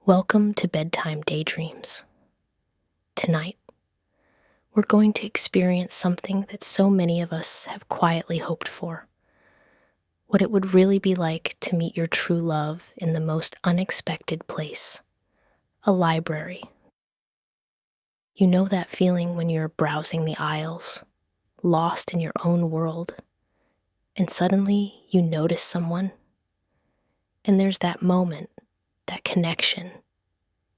Welcome to Bedtime Daydreams. Tonight, we're going to experience something that so many of us have quietly hoped for. What it would really be like to meet your true love in the most unexpected place, a library. You know that feeling when you're browsing the aisles, lost in your own world, and suddenly you notice someone, and there's that moment, that connection,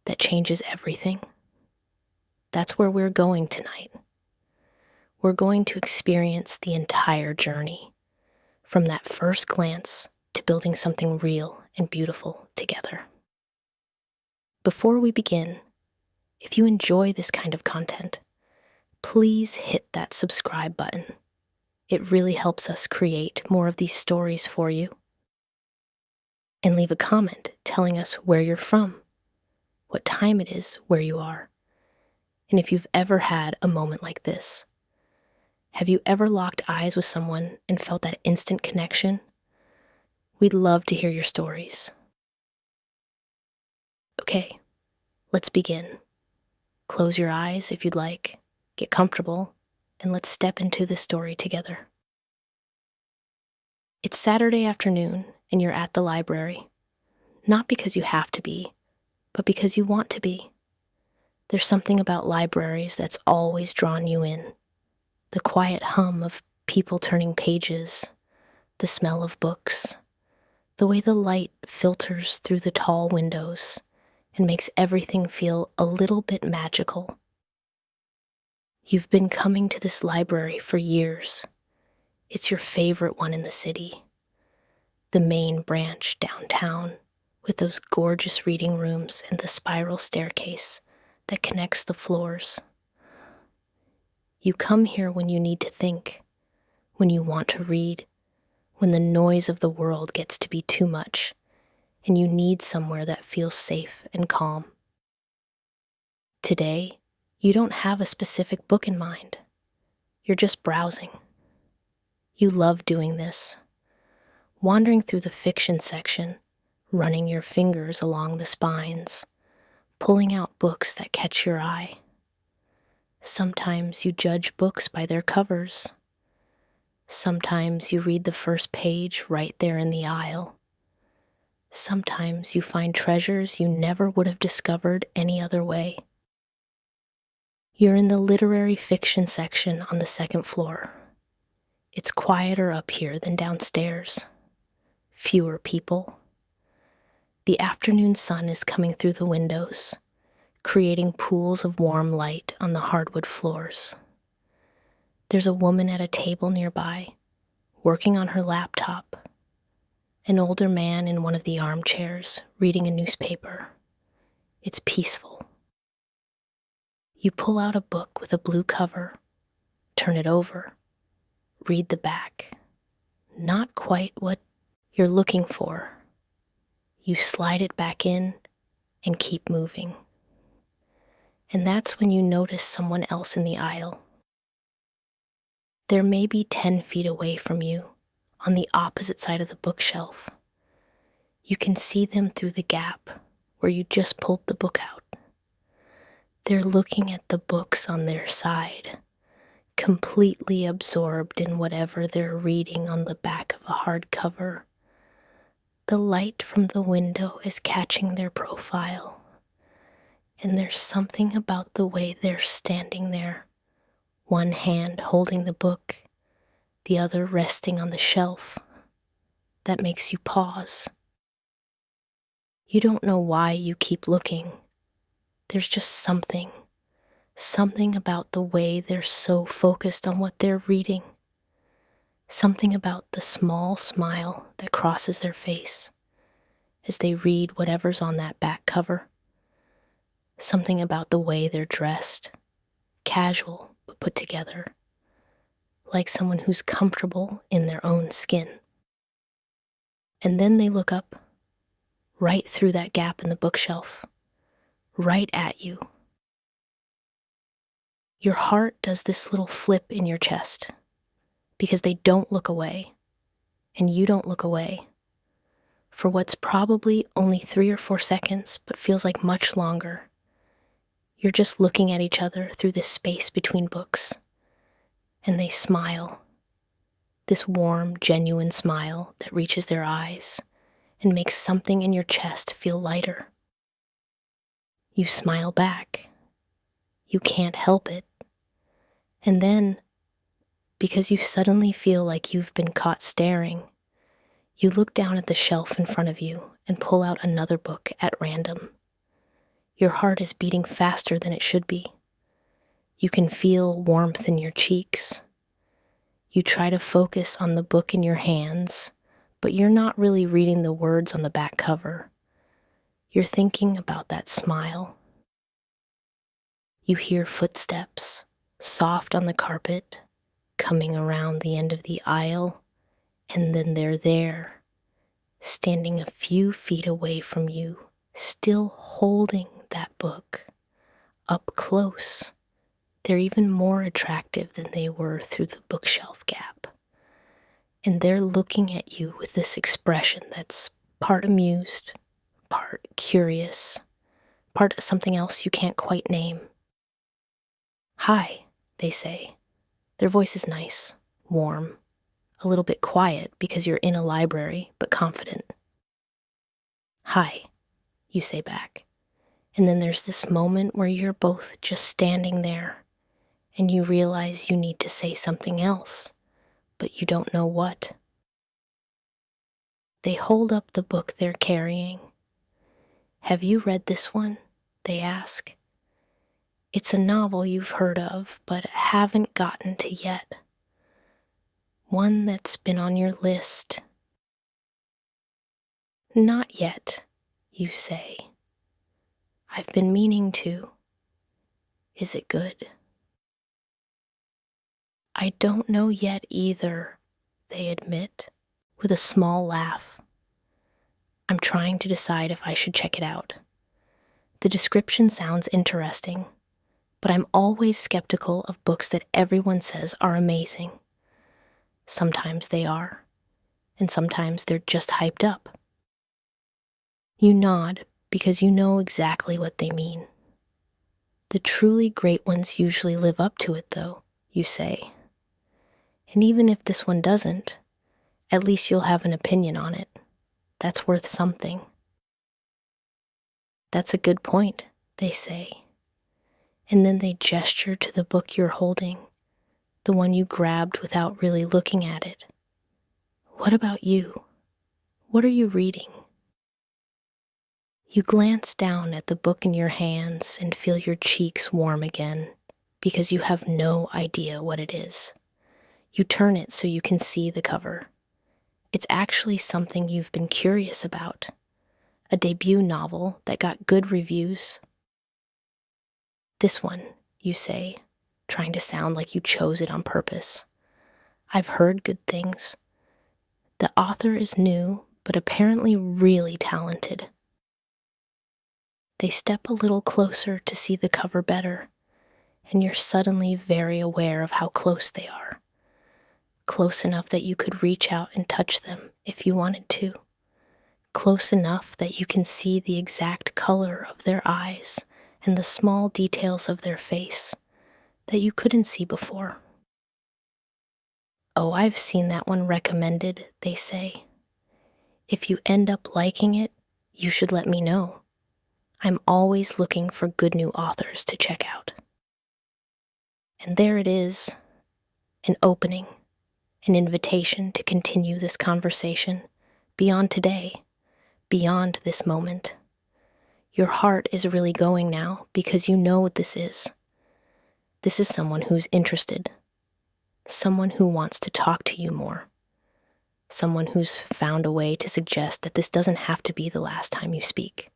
that changes everything. That's where we're going tonight. We're going to experience the entire journey, from that first glance to building something real and beautiful together. Before we begin, if you enjoy this kind of content, please hit that subscribe button. It really helps us create more of these stories for you. And leave a comment telling us where you're from, what time it is where you are, and if you've ever had a moment like this. Have you ever locked eyes with someone and felt that instant connection? We'd love to hear your stories. Okay, let's begin. Close your eyes if you'd like, get comfortable, and let's step into the story together. It's Saturday afternoon and you're at the library, not because you have to be, but because you want to be. There's something about libraries that's always drawn you in. The quiet hum of people turning pages, the smell of books, the way the light filters through the tall windows and makes everything feel a little bit magical. You've been coming to this library for years. It's your favorite one in the city. The main branch downtown with those gorgeous reading rooms and the spiral staircase that connects the floors. You come here when you need to think, when you want to read, when the noise of the world gets to be too much, and you need somewhere that feels safe and calm. Today, you don't have a specific book in mind. You're just browsing. You love doing this, wandering through the fiction section, running your fingers along the spines, pulling out books that catch your eye. Sometimes you judge books by their covers. Sometimes you read the first page right there in the aisle. Sometimes you find treasures you never would have discovered any other way. You're in the literary fiction section on the second floor. It's quieter up here than downstairs. Fewer people. The afternoon sun is coming through the windows, creating pools of warm light on the hardwood floors. There's a woman at a table nearby, working on her laptop. An older man in one of the armchairs, reading a newspaper. It's peaceful. You pull out a book with a blue cover, turn it over, read the back. Not quite what you're looking for. You slide it back in and keep moving. And that's when you notice someone else in the aisle. They're maybe 10 feet away from you, on the opposite side of the bookshelf. You can see them through the gap where you just pulled the book out. They're looking at the books on their side, completely absorbed in whatever they're reading on the back of a hardcover. The light from the window is catching their profile, and there's something about the way they're standing there, one hand holding the book, the other resting on the shelf, that makes you pause. You don't know why you keep looking. There's just something about the way they're so focused on what they're reading. Something about the small smile that crosses their face as they read whatever's on that back cover. Something about the way they're dressed, casual but put together, like someone who's comfortable in their own skin. And then they look up, right through that gap in the bookshelf, right at you. Your heart does this little flip in your chest, because they don't look away, and you don't look away. for what's probably only 3 or 4 seconds, but feels like much longer. You're just looking at each other through the space between books, and they smile. This warm, genuine smile that reaches their eyes and makes something in your chest feel lighter. You smile back. You can't help it. And then, because you suddenly feel like you've been caught staring, you look down at the shelf in front of you and pull out another book at random. Your heart is beating faster than it should be. You can feel warmth in your cheeks. You try to focus on the book in your hands, but you're not really reading the words on the back cover. You're thinking about that smile. You hear footsteps, soft on the carpet, coming around the end of the aisle, and then they're there, standing a few feet away from you, still holding that book, up close. They're even more attractive than they were through the bookshelf gap. And they're looking at you with this expression that's part amused, part curious, part something else you can't quite name. "Hi," they say. Their voice is nice, warm, a little bit quiet because you're in a library, but confident. "Hi," you say back. And then there's this moment where you're both just standing there, and you realize you need to say something else, but you don't know what. They hold up the book they're carrying. "Have you read this one?" they ask. "It's a novel you've heard of, but haven't gotten to yet. One that's been on your list." "Not yet," you say. "I've been meaning to. Is it good?" "I don't know yet either," they admit, with a small laugh. "I'm trying to decide if I should check it out. The description sounds interesting, but I'm always skeptical of books that everyone says are amazing. Sometimes they are, and sometimes they're just hyped up." You nod because you know exactly what they mean. "The truly great ones usually live up to it, though," you say. "And even if this one doesn't, at least you'll have an opinion on it. That's worth something." "That's a good point," they say. And then they gesture to the book you're holding, the one you grabbed without really looking at it. "What about you? What are you reading?" You glance down at the book in your hands and feel your cheeks warm again because you have no idea what it is. You turn it so you can see the cover. It's actually something you've been curious about, a debut novel that got good reviews. "This one," you say, trying to sound like you chose it on purpose. "I've heard good things. The author is new, but apparently really talented." They step a little closer to see the cover better, and you're suddenly very aware of how close they are. Close enough that you could reach out and touch them if you wanted to. Close enough that you can see the exact color of their eyes and the small details of their face that you couldn't see before. "Oh, I've seen that one recommended," they say. "If you end up liking it, you should let me know. I'm always looking for good new authors to check out." And there it is, an opening, an invitation to continue this conversation beyond today, beyond this moment. Your heart is really going now because you know what this is. This is someone who's interested, someone who wants to talk to you more, someone who's found a way to suggest that this doesn't have to be the last time you speak.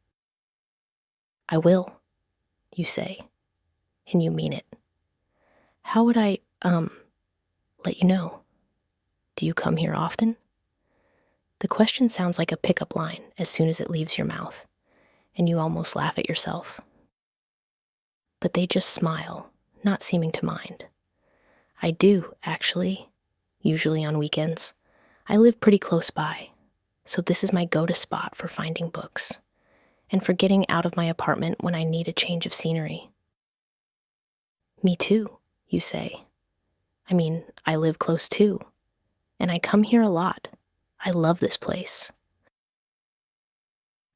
"I will," you say, and you mean it. "How would I, let you know? Do you come here often?" The question sounds like a pickup line as soon as it leaves your mouth, and you almost laugh at yourself. But they just smile, not seeming to mind. "I do, actually, usually on weekends. I live pretty close by. so this is my go-to spot for finding books and for getting out of my apartment when I need a change of scenery. Me too, you say. I mean, I live close too, and I come here a lot. I love this place.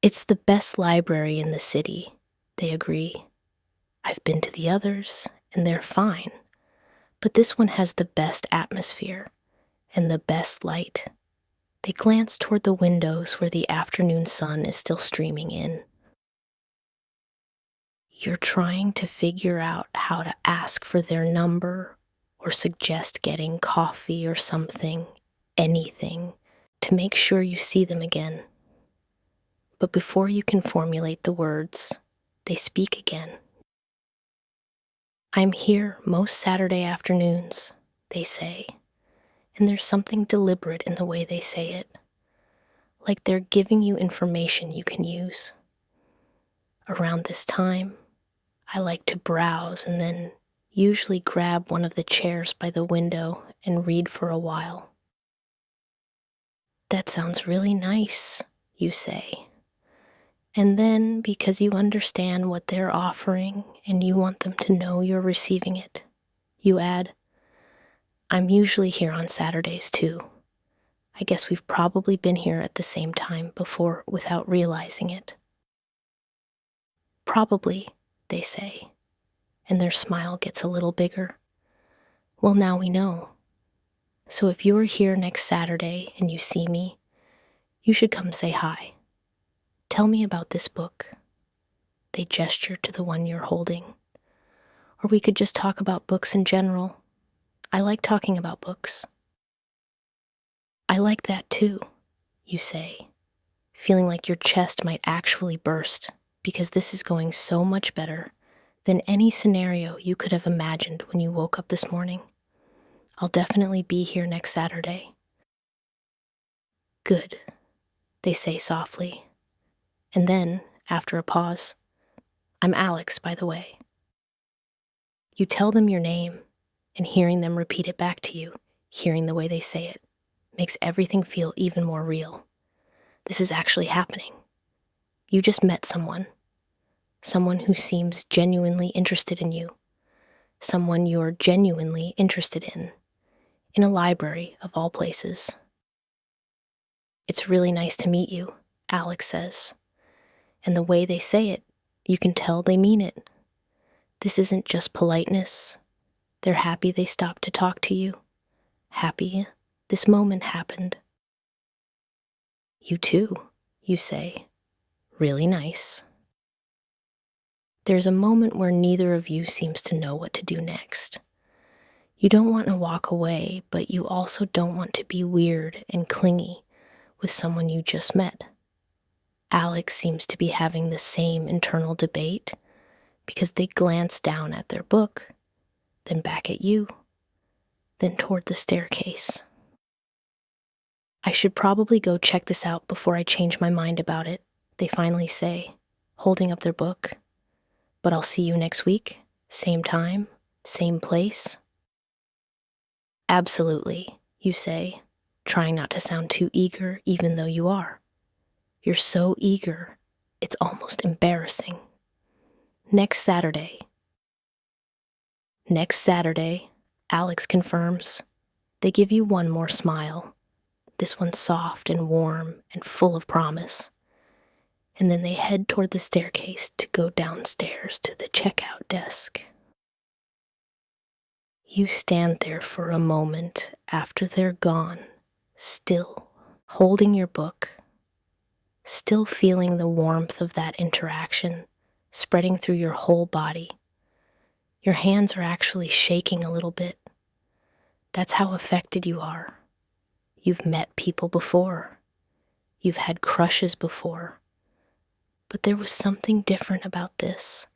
It's the best library in the city, they agree. I've been to the others, and they're fine, but this one has the best atmosphere and the best light. They glance toward the windows where the afternoon sun is still streaming in. You're trying to figure out how to ask for their number or suggest getting coffee or something, anything, to make sure you see them again. But before you can formulate the words, they speak again. I'm here most Saturday afternoons, they say, and there's something deliberate in the way they say it, like they're giving you information you can use. Around this time, I like to browse and then usually grab one of the chairs by the window and read for a while. That sounds really nice, you say. And then, because you understand what they're offering and you want them to know you're receiving it, you add, I'm usually here on Saturdays too. I guess we've probably been here at the same time before without realizing it. Probably, they say, and their smile gets a little bigger. Well, now we know. So if you are here next Saturday and you see me, you should come say hi. Tell me about this book. They gesture to the one you're holding. Or we could just talk about books in general. I like talking about books. I like that too, you say, feeling like your chest might actually burst because this is going so much better than any scenario you could have imagined when you woke up this morning. I'll definitely be here next Saturday. Good, they say softly. And then, after a pause, I'm Alex, by the way. You tell them your name, and hearing them repeat it back to you, hearing the way they say it, makes everything feel even more real. This is actually happening. You just met someone who seems genuinely interested in you, someone you're genuinely interested in a library of all places. It's really nice to meet you, Alex says. And the way they say it, you can tell they mean it. This isn't just politeness. They're happy they stopped to talk to you. Happy this moment happened. You too, you say. Really nice. There's a moment where neither of you seems to know what to do next. You don't want to walk away, but you also don't want to be weird and clingy with someone you just met. Alex seems to be having the same internal debate because they glance down at their book, then back at you, then toward the staircase. I should probably go check this out before I change my mind about it, they finally say, holding up their book. But I'll see you next week, same time, same place. Absolutely, you say, trying not to sound too eager even though you are. You're so eager, it's almost embarrassing. Next Saturday, Alex confirms. They give you one more smile. This one's soft and warm and full of promise. And then they head toward the staircase to go downstairs to the checkout desk. You stand there for a moment after they're gone, still holding your book, still feeling the warmth of that interaction spreading through your whole body. Your hands are actually shaking a little bit. That's how affected you are. You've met people before. You've had crushes before. But there was something different about this.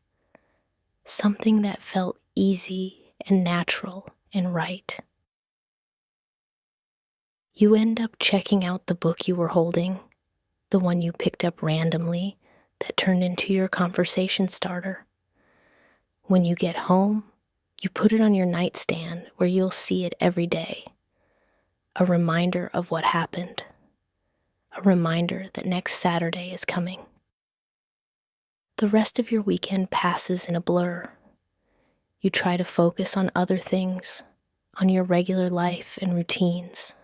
Something that felt easy and natural and right. You end up checking out the book you were holding, the one you picked up randomly that turned into your conversation starter. When you get home, you put it on your nightstand where you'll see it every day. A reminder of what happened. a reminder that next Saturday is coming. The rest of your weekend passes in a blur. You try to focus on other things, on your regular life and routines,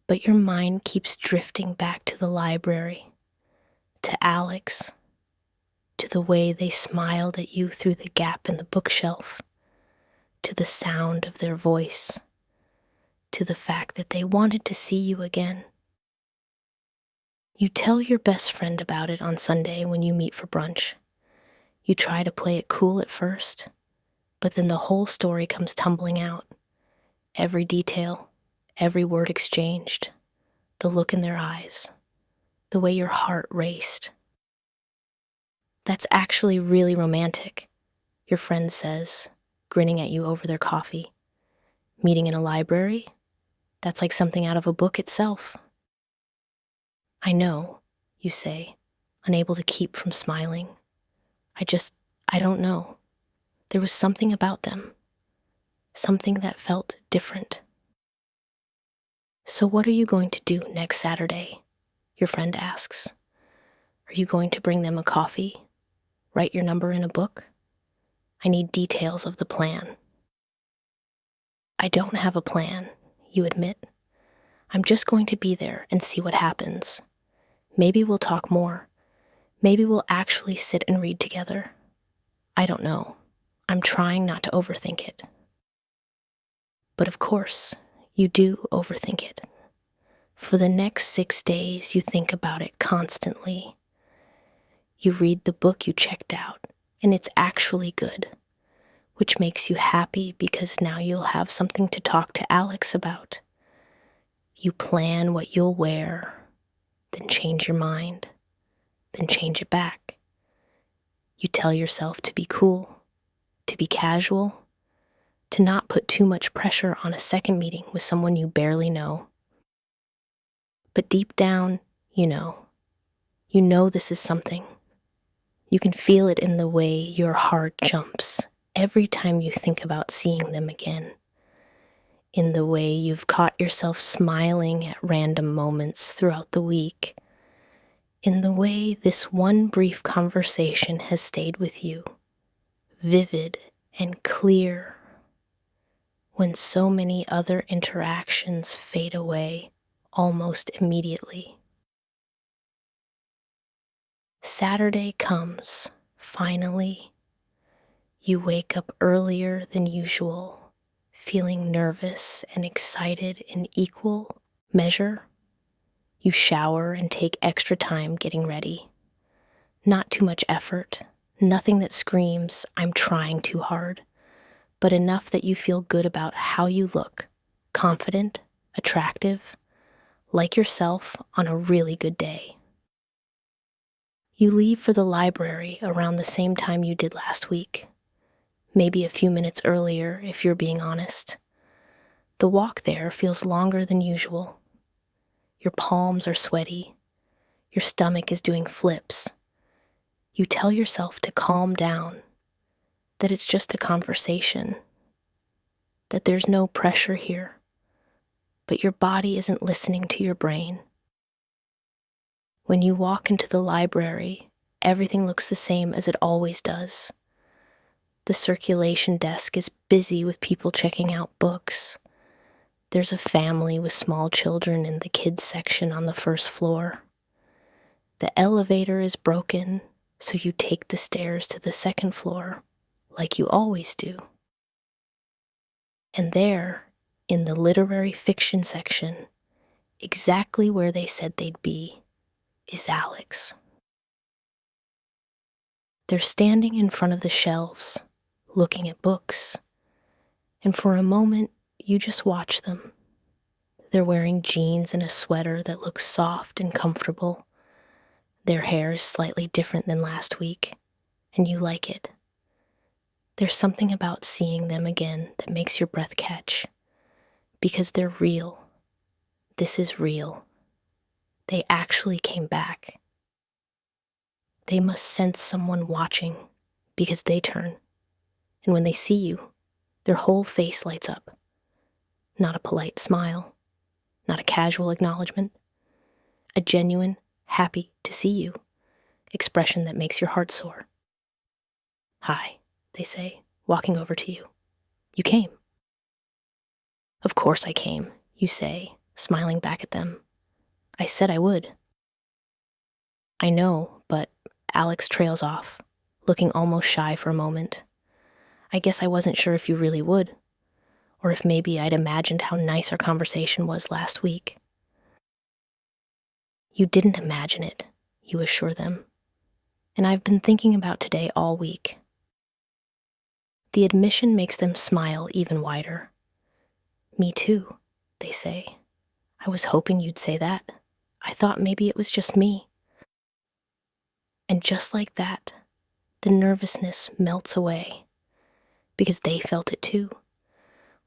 but your mind keeps drifting back to the library, to Alex, to the way they smiled at you through the gap in the bookshelf, to the sound of their voice, to the fact that they wanted to see you again. You tell your best friend about it on Sunday when you meet for brunch. You try to play it cool at first, but then the whole story comes tumbling out. Every detail, every word exchanged, the look in their eyes, the way your heart raced. "That's actually really romantic," your friend says, grinning at you over their coffee. "Meeting in a library? That's like something out of a book itself." "I know," you say, unable to keep from smiling. I don't know. There was something about them, something that felt different." "So what are you going to do next Saturday?" your friend asks. "Are you going to bring them a coffee? Write your number in a book? I need details of the plan." "I don't have a plan," you admit. "I'm just going to be there and see what happens. Maybe we'll talk more. Maybe we'll actually sit and read together. I don't know. I'm trying not to overthink it." But of course, you do overthink it. For the next 6 days, you think about it constantly. You read the book you checked out, and it's actually good, which makes you happy because now you'll have something to talk to Alex about. You plan what you'll wear, then change your mind, then change it back. You tell yourself to be cool, to be casual, to not put too much pressure on a second meeting with someone you barely know. But deep down, you know this is something. You can feel it in the way your heart jumps every time you think about seeing them again, in the way you've caught yourself smiling at random moments throughout the week, in the way this one brief conversation has stayed with you, vivid and clear, when so many other interactions fade away almost immediately. Saturday comes, finally. You wake up earlier than usual, feeling nervous and excited in equal measure. You shower and take extra time getting ready. Not too much effort, nothing that screams, "I'm trying too hard," but enough that you feel good about how you look, confident, attractive, like yourself on a really good day. You leave for the library around the same time you did last week, maybe a few minutes earlier if you're being honest. The walk there feels longer than usual. Your palms are sweaty. Your stomach is doing flips. You tell yourself to calm down, that it's just a conversation, that there's no pressure here, but your body isn't listening to your brain. When you walk into the library, everything looks the same as it always does. The circulation desk is busy with people checking out books. There's a family with small children in the kids section on the first floor. The elevator is broken, so you take the stairs to the second floor, like you always do. And there, in the literary fiction section, exactly where they said they'd be, is Alex. They're standing in front of the shelves, looking at books, and for a moment, you just watch them. They're wearing jeans and a sweater that looks soft and comfortable. Their hair is slightly different than last week, and you like it. There's something about seeing them again that makes your breath catch, because they're real. This is real. They actually came back. They must sense someone watching, because they turn, and when they see you, their whole face lights up. Not a polite smile, not a casual acknowledgement, a genuine, happy to see you expression that makes your heart soar. Hi, they say, walking over to you. You came. Of course I came, you say, smiling back at them. I said I would. I know, but Alex trails off, looking almost shy for a moment. I guess I wasn't sure if you really would, or if maybe I'd imagined how nice our conversation was last week. You didn't imagine it, you assure them, and I've been thinking about today all week. The admission makes them smile even wider. Me too, they say. I was hoping you'd say that. I thought maybe it was just me. And just like that, the nervousness melts away, because they felt it too.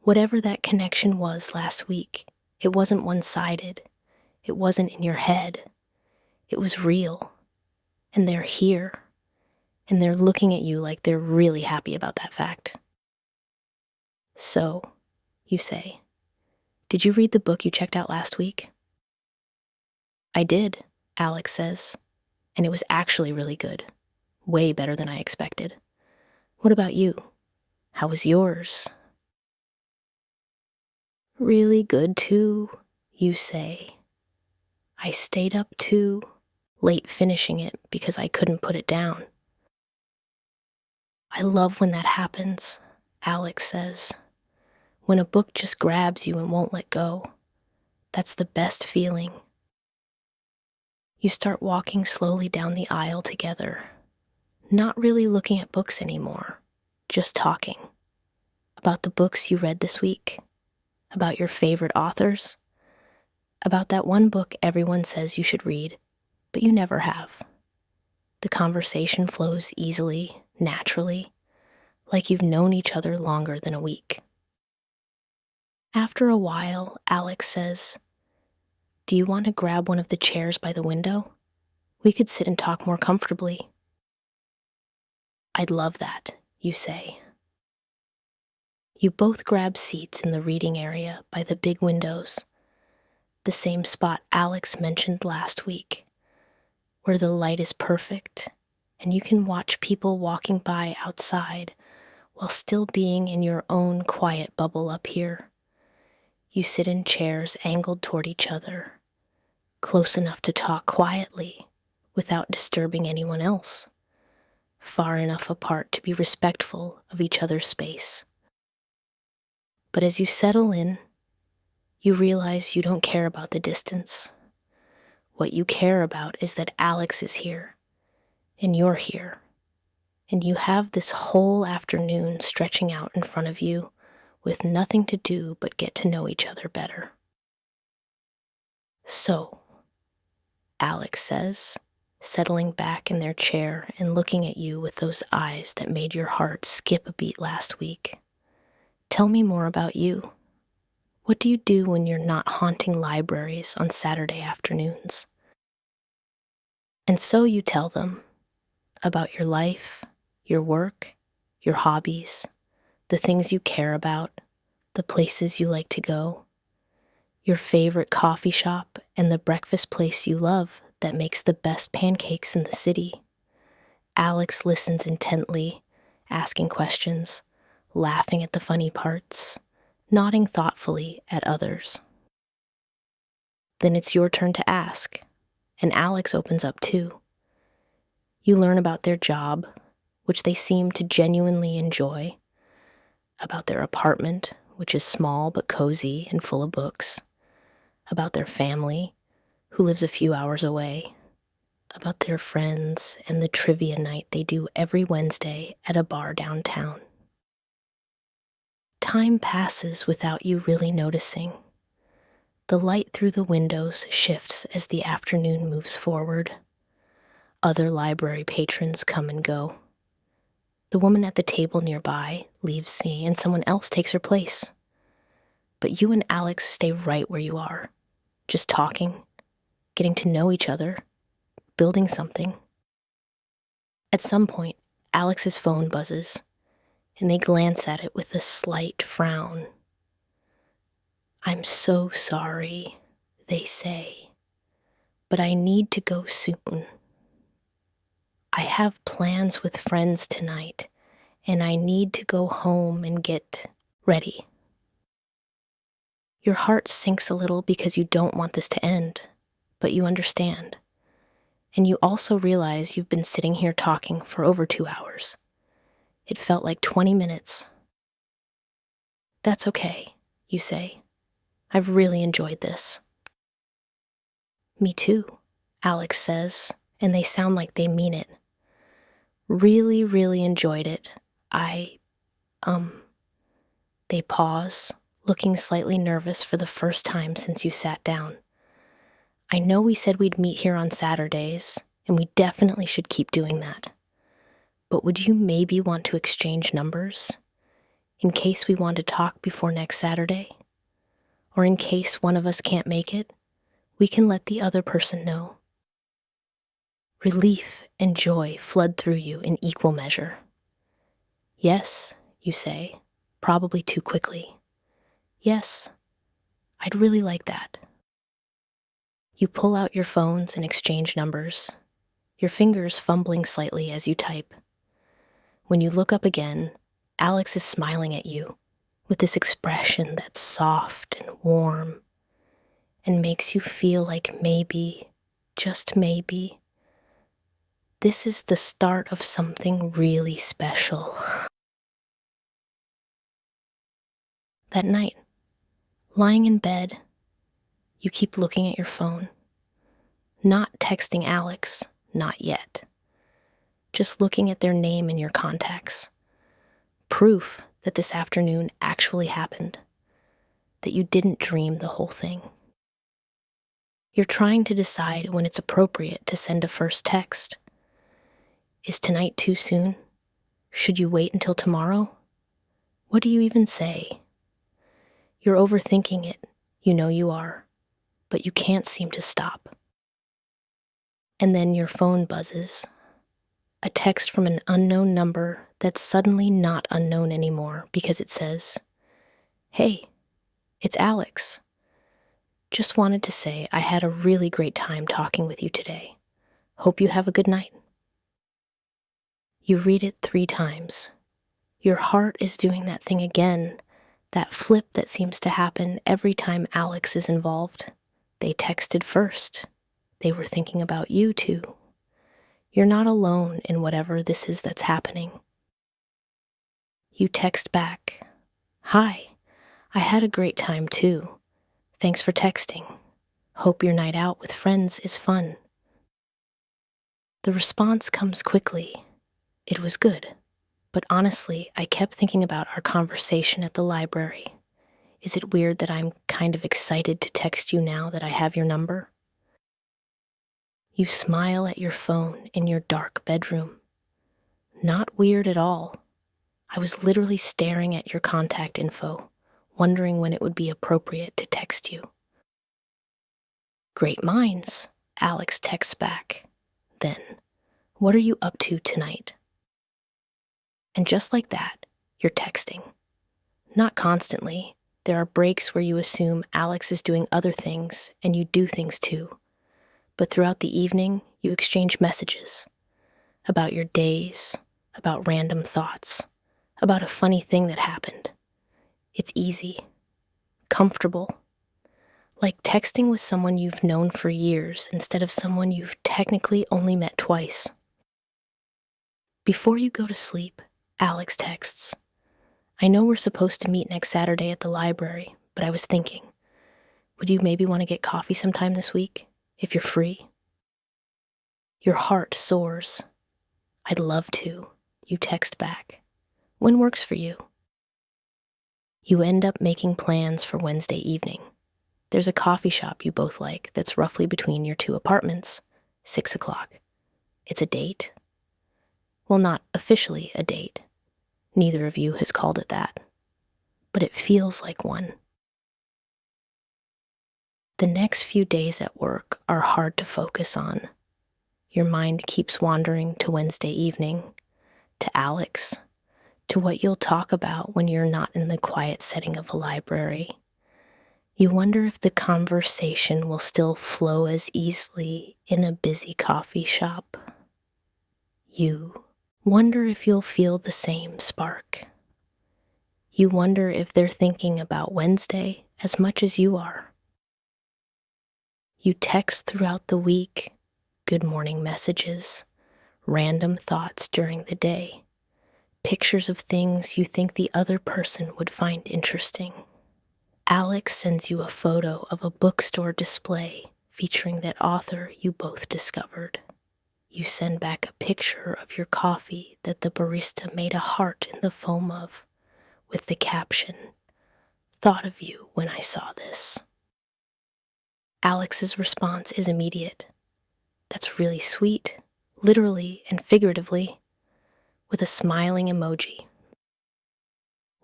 Whatever that connection was last week, it wasn't one-sided. It wasn't in your head. It was real. And they're here. And they're looking at you like they're really happy about that fact. So, you say, did you read the book you checked out last week? I did, Alex says, and it was actually really good. Way better than I expected. What about you? How was yours? Really good too, you say. I stayed up too, late finishing it because I couldn't put it down. I love when that happens, Alex says. When a book just grabs you and won't let go. That's the best feeling. You start walking slowly down the aisle together, not really looking at books anymore, just talking. About the books you read this week, about your favorite authors, about that one book everyone says you should read, but you never have. The conversation flows easily, naturally, like you've known each other longer than a week. After a while, Alex says, do you want to grab one of the chairs by the window? We could sit and talk more comfortably. I'd love that, you say. You both grab seats in the reading area by the big windows, the same spot Alex mentioned last week, where the light is perfect and you can watch people walking by outside while still being in your own quiet bubble up here. You sit in chairs angled toward each other, close enough to talk quietly without disturbing anyone else, far enough apart to be respectful of each other's space. But as you settle in, you realize you don't care about the distance. What you care about is that Alex is here, and you're here, and you have this whole afternoon stretching out in front of you with nothing to do but get to know each other better. So, Alex says, settling back in their chair and looking at you with those eyes that made your heart skip a beat last week. Tell me more about you. What do you do when you're not haunting libraries on Saturday afternoons? And so you tell them about your life, your work, your hobbies, the things you care about, the places you like to go, your favorite coffee shop, and the breakfast place you love that makes the best pancakes in the city. Alex listens intently, asking questions, laughing at the funny parts, nodding thoughtfully at others. Then it's your turn to ask, and Alex opens up too. You learn about their job, which they seem to genuinely enjoy, about their apartment, which is small but cozy and full of books, about their family, who lives a few hours away, about their friends and the trivia night they do every Wednesday at a bar downtown. Time passes without you really noticing. The light through the windows shifts as the afternoon moves forward. Other library patrons come and go. The woman at the table nearby leaves scene and someone else takes her place. But you and Alex stay right where you are, just talking, getting to know each other, building something. At some point, Alex's phone buzzes, and they glance at it with a slight frown. I'm so sorry, they say. but I need to go soon. I have plans with friends tonight, and I need to go home and get ready. Your heart sinks a little because you don't want this to end, but you understand. And you also realize you've been sitting here talking for over 2 hours. It felt like 20 minutes. That's okay, you say. I've really enjoyed this. Me too, Alex says, and they sound like they mean it. Really, really enjoyed it. They pause, looking slightly nervous for the first time since you sat down. I know we said we'd meet here on Saturdays, and we definitely should keep doing that. But would you maybe want to exchange numbers? In case we want to talk before next Saturday? Or in case one of us can't make it, we can let the other person know. Relief and joy flood through you in equal measure. Yes, you say, probably too quickly. Yes, I'd really like that. You pull out your phones and exchange numbers, your fingers fumbling slightly as you type. When you look up again, Alex is smiling at you with this expression that's soft and warm and makes you feel like maybe, just maybe, this is the start of something really special. That night, lying in bed, you keep looking at your phone. Not texting Alex, not yet. Just looking at their name in your contacts. Proof that this afternoon actually happened. That you didn't dream the whole thing. You're trying to decide when it's appropriate to send a first text. Is tonight too soon? Should you wait until tomorrow? What do you even say? You're overthinking it, you know you are, but you can't seem to stop. And then your phone buzzes. A text from an unknown number that's suddenly not unknown anymore because it says, "Hey, it's Alex. Just wanted to say I had a really great time talking with you today. Hope you have a good night." You read it 3 times. Your heart is doing that thing again, that flip that seems to happen every time Alex is involved. They texted first. They were thinking about you too. You're not alone in whatever this is that's happening. You text back, "Hi, I had a great time too. Thanks for texting. Hope your night out with friends is fun." The response comes quickly. It was good, but honestly, I kept thinking about our conversation at the library. Is it weird that I'm kind of excited to text you now that I have your number? You smile at your phone in your dark bedroom. Not weird at all. I was literally staring at your contact info, wondering when it would be appropriate to text you. "Great minds," Alex texts back. Then, "What are you up to tonight?" And just like that, you're texting. Not constantly. There are breaks where you assume Alex is doing other things and you do things too. But throughout the evening, you exchange messages about your days, about random thoughts, about a funny thing that happened. It's easy, comfortable, like texting with someone you've known for years instead of someone you've technically only met twice. Before you go to sleep, Alex texts, "I know we're supposed to meet next Saturday at the library, but I was thinking, would you maybe want to get coffee sometime this week, if you're free?" Your heart soars. "I'd love to," you text back. "When works for you?" You end up making plans for Wednesday evening. There's a coffee shop you both like that's roughly between your 2 apartments, 6 o'clock. It's a date. Well, not officially a date. Neither of you has called it that. But it feels like one. The next few days at work are hard to focus on. Your mind keeps wandering to Wednesday evening, to Alex, to what you'll talk about when you're not in the quiet setting of a library. You wonder if the conversation will still flow as easily in a busy coffee shop. You wonder if you'll feel the same spark. You wonder if they're thinking about Wednesday as much as you are. You text throughout the week, good morning messages, random thoughts during the day, pictures of things you think the other person would find interesting. Alex sends you a photo of a bookstore display featuring that author you both discovered. You send back a picture of your coffee that the barista made a heart in the foam of, with the caption, "Thought of you when I saw this." Alex's response is immediate. "That's really sweet, literally and figuratively," with a smiling emoji.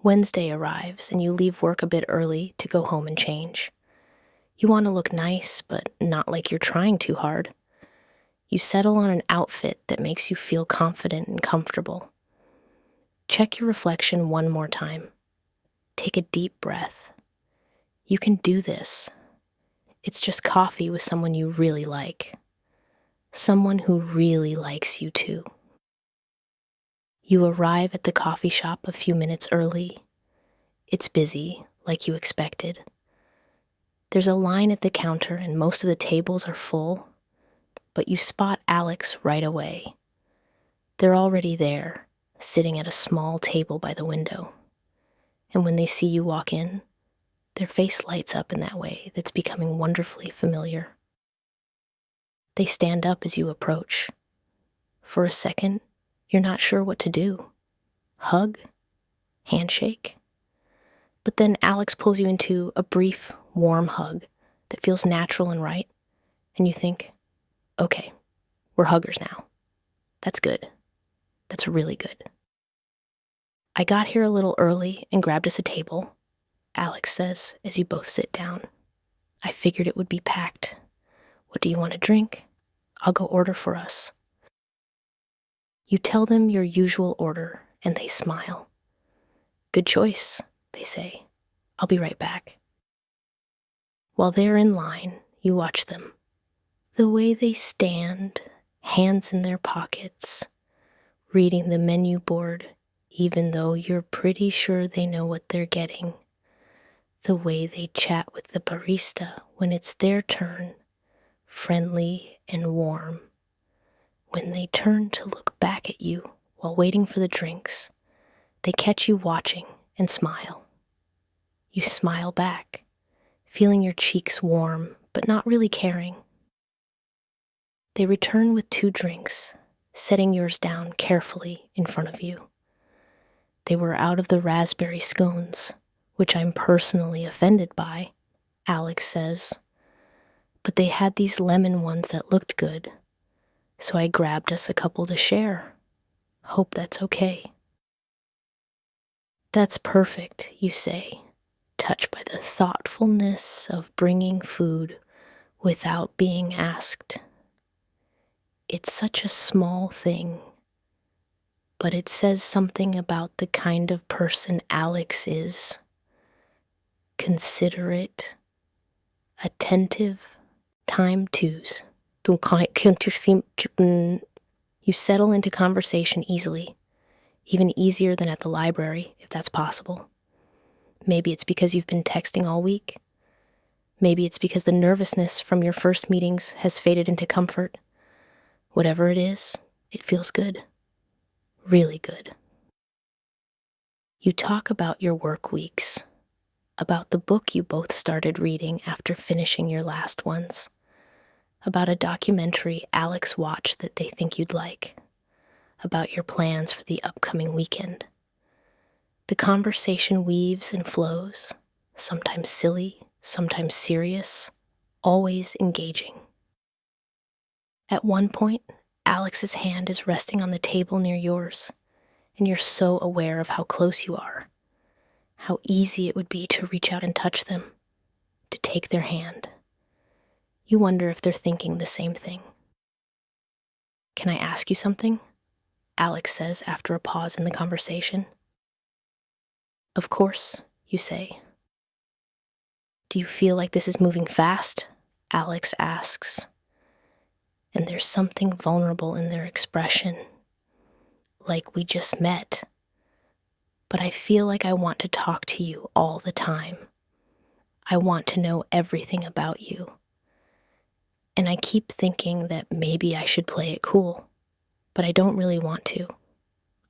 Wednesday arrives and you leave work a bit early to go home and change. You want to look nice, but not like you're trying too hard. You settle on an outfit that makes you feel confident and comfortable. Check your reflection one more time. Take a deep breath. You can do this. It's just coffee with someone you really like. Someone who really likes you too. You arrive at the coffee shop a few minutes early. It's busy, like you expected. There's a line at the counter and most of the tables are full, but you spot Alex right away. They're already there, sitting at a small table by the window. And when they see you walk in, their face lights up in that way that's becoming wonderfully familiar. They stand up as you approach. For a second, you're not sure what to do. Hug? Handshake? But then Alex pulls you into a brief, warm hug that feels natural and right, and you think, okay, we're huggers now. That's good. That's really good. "I got here a little early and grabbed us a table," Alex says as you both sit down. "I figured it would be packed. What do you want to drink? I'll go order for us." You tell them your usual order, and they smile. "Good choice," they say. "I'll be right back." While they're in line, you watch them. The way they stand, hands in their pockets, reading the menu board, even though you're pretty sure they know what they're getting. The way they chat with the barista when it's their turn, friendly and warm. When they turn to look back at you while waiting for the drinks, they catch you watching and smile. You smile back, feeling your cheeks warm, but not really caring. They return with 2 drinks, setting yours down carefully in front of you. They were out of the raspberry scones, which I'm personally offended by, Alex says. But they had these lemon ones that looked good, so I grabbed us a couple to share. Hope that's okay. "That's perfect," you say, touched by the thoughtfulness of bringing food without being asked. It's such a small thing, but it says something about the kind of person Alex is. Considerate, attentive, time twos. You settle into conversation easily, even easier than at the library, if that's possible. Maybe it's because you've been texting all week. Maybe it's because the nervousness from your first meetings has faded into comfort. Whatever it is, it feels good. Really good. You talk about your work weeks, about the book you both started reading after finishing your last ones, about a documentary Alex watched that they think you'd like, about your plans for the upcoming weekend. The conversation weaves and flows, sometimes silly, sometimes serious, always engaging. At one point, Alex's hand is resting on the table near yours, and you're so aware of how close you are, how easy it would be to reach out and touch them, to take their hand. You wonder if they're thinking the same thing. "Can I ask you something?" Alex says after a pause in the conversation. "Of course," you say. Do you feel like this is moving fast? Alex asks. And there's something vulnerable in their expression, like we just met. But I feel like I want to talk to you all the time. I want to know everything about you. And I keep thinking that maybe I should play it cool, but I don't really want to.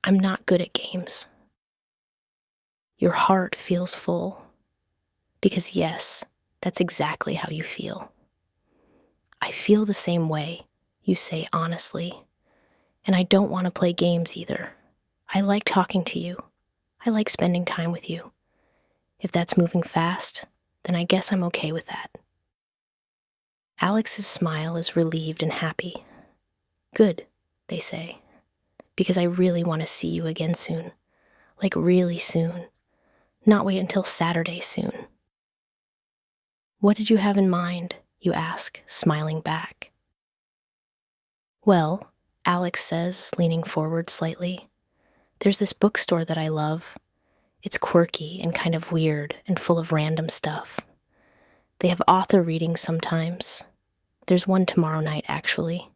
I'm not good at games. Your heart feels full, because yes, that's exactly how you feel. I feel the same way, you say honestly, and I don't want to play games either. I like talking to you. I like spending time with you. If that's moving fast, then I guess I'm okay with that. Alex's smile is relieved and happy. Good, they say, because I really want to see you again soon. Like really soon. Not wait until Saturday soon. What did you have in mind? You ask, smiling back. Well, Alex says, leaning forward slightly, there's this bookstore that I love. It's quirky and kind of weird and full of random stuff. They have author readings sometimes. There's one tomorrow night, actually.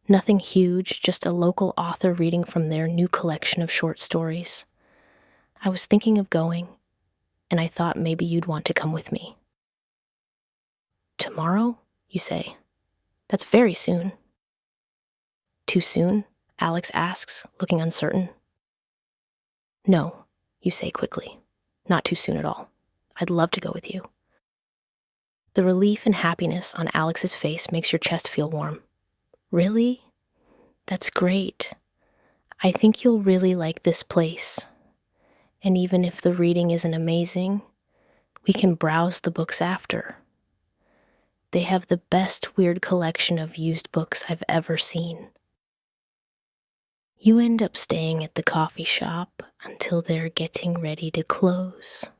Nothing huge, just a local author reading from their new collection of short stories. I was thinking of going, and I thought maybe you'd want to come with me. Tomorrow, you say. That's very soon. Too soon? Alex asks, looking uncertain. No, you say quickly. Not too soon at all. I'd love to go with you. The relief and happiness on Alex's face makes your chest feel warm. Really? That's great. I think you'll really like this place. And even if the reading isn't amazing, we can browse the books after. They have the best weird collection of used books I've ever seen. You end up staying at the coffee shop until they're getting ready to close.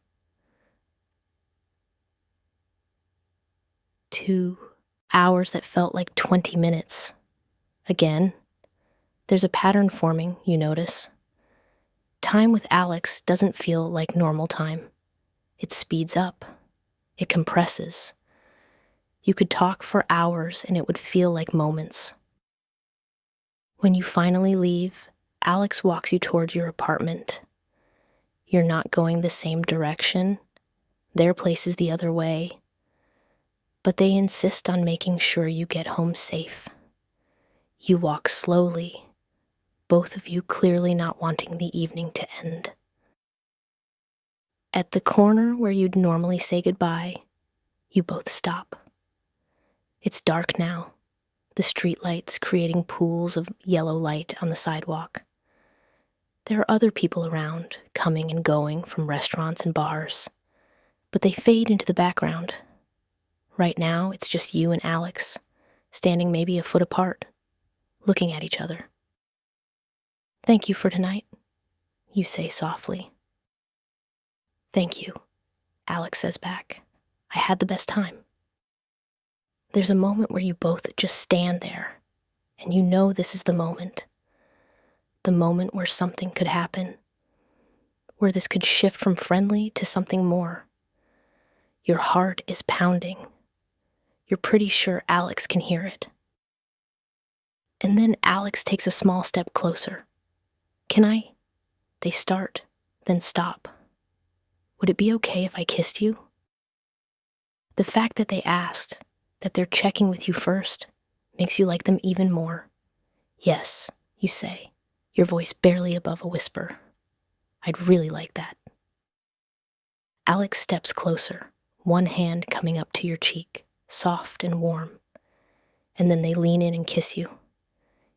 2 hours that felt like 20 minutes. Again, there's a pattern forming, you notice. Time with Alex doesn't feel like normal time. It speeds up. It compresses. You could talk for hours and it would feel like moments. When you finally leave, Alex walks you toward your apartment. You're not going the same direction. Their place is the other way. But they insist on making sure you get home safe. You walk slowly, both of you clearly not wanting the evening to end. At the corner where you'd normally say goodbye, you both stop. It's dark now, the streetlights creating pools of yellow light on the sidewalk. There are other people around, coming and going from restaurants and bars, but they fade into the background. Right now, it's just you and Alex, standing maybe a foot apart, looking at each other. Thank you for tonight, you say softly. Thank you, Alex says back. I had the best time. There's a moment where you both just stand there, and you know this is the moment where something could happen, where this could shift from friendly to something more. Your heart is pounding. You're pretty sure Alex can hear it. And then Alex takes a small step closer. Can I? They start, then stop. Would it be okay if I kissed you? The fact that they asked, that they're checking with you first, makes you like them even more. Yes, you say, your voice barely above a whisper. I'd really like that. Alex steps closer, one hand coming up to your cheek, soft and warm. And then they lean in and kiss you.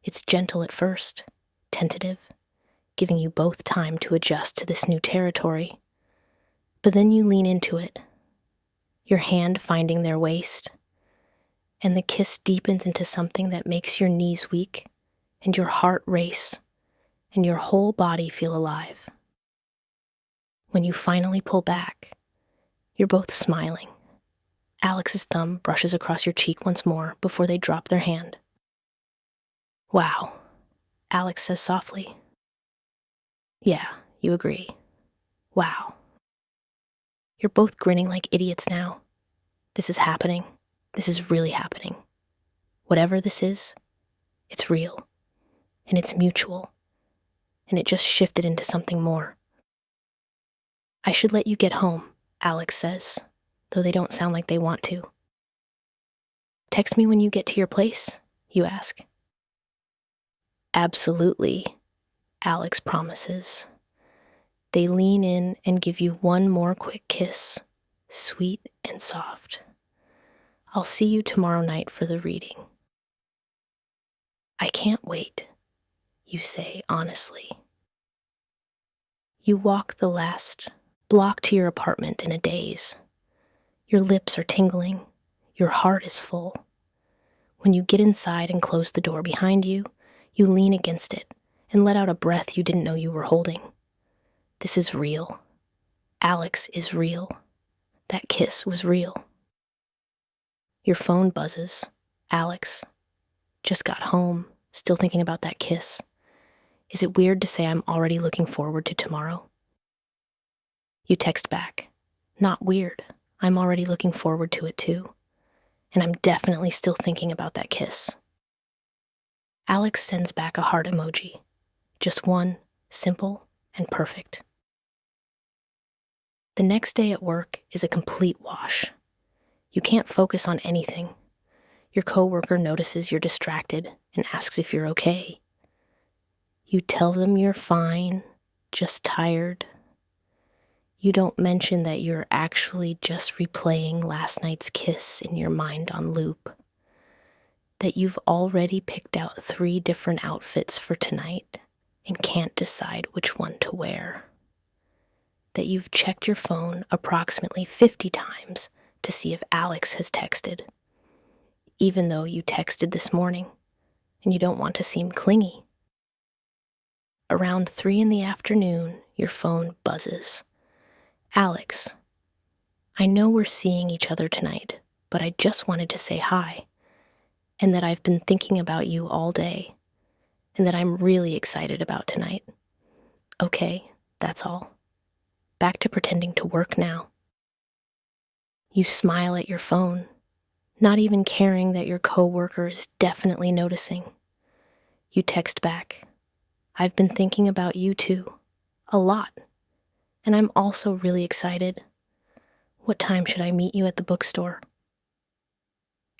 It's gentle at first, tentative, giving you both time to adjust to this new territory. But then you lean into it, your hand finding their waist, and the kiss deepens into something that makes your knees weak and your heart race and your whole body feel alive. When you finally pull back, you're both smiling. Alex's thumb brushes across your cheek once more before they drop their hand. Wow, Alex says softly. Yeah, you agree. Wow. You're both grinning like idiots now, This is happening. This is really happening. Whatever this is, it's real. And it's mutual. And it just shifted into something more. I should let you get home, Alex says, though they don't sound like they want to. Text me when you get to your place, you ask. Absolutely, Alex promises. They lean in and give you one more quick kiss, sweet and soft. I'll see you tomorrow night for the reading. I can't wait, you say honestly. You walk the last block to your apartment in a daze. Your lips are tingling. Your heart is full. When you get inside and close the door behind you, you lean against it and let out a breath you didn't know you were holding. This is real. Alex is real. That kiss was real. Your phone buzzes. Alex. Just got home, still thinking about that kiss. Is it weird to say I'm already looking forward to tomorrow? You text back. Not weird. I'm already looking forward to it too. And I'm definitely still thinking about that kiss. Alex sends back a heart emoji. Just one, simple and perfect. The next day at work is a complete wash. You can't focus on anything. Your coworker notices you're distracted and asks if you're okay. You tell them you're fine, just tired. You don't mention that you're actually just replaying last night's kiss in your mind on loop. That you've already picked out 3 different outfits for tonight and can't decide which one to wear. That you've checked your phone approximately 50 times to see if Alex has texted, even though you texted this morning and you don't want to seem clingy. Around 3 in the afternoon, your phone buzzes. Alex, I know we're seeing each other tonight, but I just wanted to say hi, and that I've been thinking about you all day, and that I'm really excited about tonight. Okay, that's all. Back to pretending to work now. You smile at your phone, not even caring that your coworker is definitely noticing. You text back, I've been thinking about you too, a lot, and I'm also really excited. What time should I meet you at the bookstore?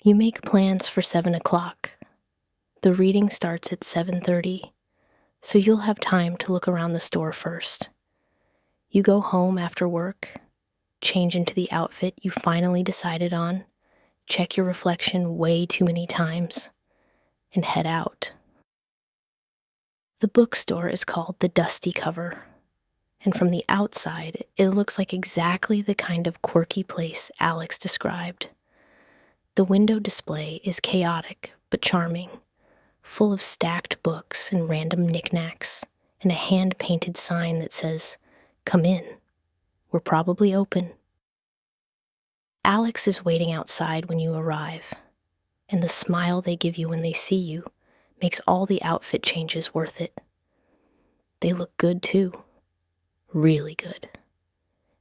You make plans for 7 o'clock. The reading starts at 7:30, so you'll have time to look around the store first. You go home after work, change into the outfit you finally decided on, check your reflection way too many times, and head out. The bookstore is called the Dusty Cover, and from the outside, it looks like exactly the kind of quirky place Alex described. The window display is chaotic but charming, full of stacked books and random knickknacks, and a hand-painted sign that says, "Come in. We're probably open." Alex is waiting outside when you arrive, and the smile they give you when they see you makes all the outfit changes worth it. They look good too. Really good.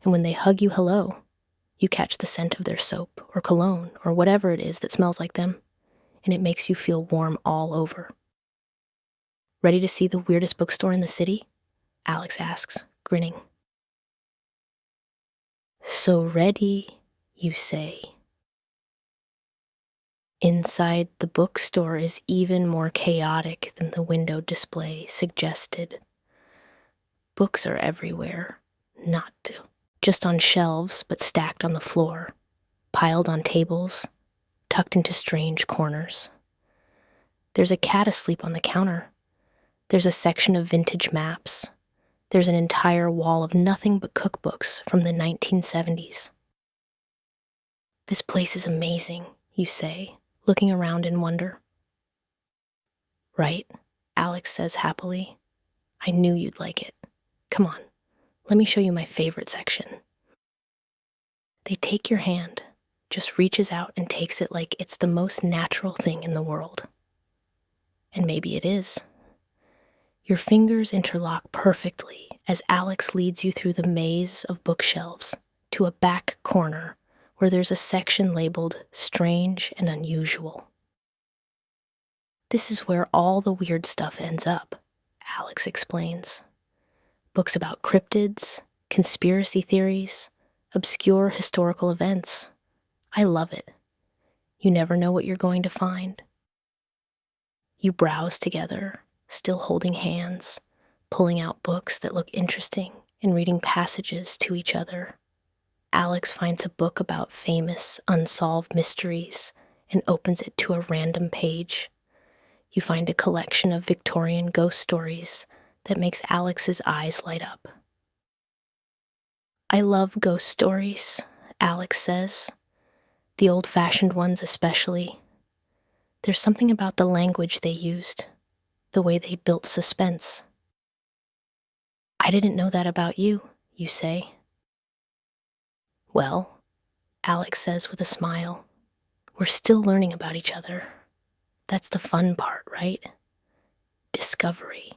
And when they hug you hello, you catch the scent of their soap or cologne or whatever it is that smells like them, and it makes you feel warm all over. Ready to see the weirdest bookstore in the city? Alex asks, grinning. So ready, you say. Inside the bookstore is even more chaotic than the window display suggested. Books are everywhere, not just on shelves, but stacked on the floor, piled on tables, tucked into strange corners. There's a cat asleep on the counter. There's a section of vintage maps. There's an entire wall of nothing but cookbooks from the 1970s. This place is amazing, you say, looking around in wonder. Right, Alex says happily. I knew you'd like it. Come on, let me show you my favorite section. They take your hand, just reaches out and takes it like it's the most natural thing in the world. And maybe it is. Your fingers interlock perfectly as Alex leads you through the maze of bookshelves to a back corner where there's a section labeled Strange and Unusual. This is where all the weird stuff ends up, Alex explains. Books about cryptids, conspiracy theories, obscure historical events. I love it. You never know what you're going to find. You browse together, still holding hands, pulling out books that look interesting and reading passages to each other. Alex finds a book about famous, unsolved mysteries and opens it to a random page. You find a collection of Victorian ghost stories that makes Alex's eyes light up. I love ghost stories, Alex says. The old-fashioned ones especially. There's something about the language they used, the way they built suspense. I didn't know that about you, you say. Well, Alex says with a smile, we're still learning about each other. That's the fun part, right? Discovery.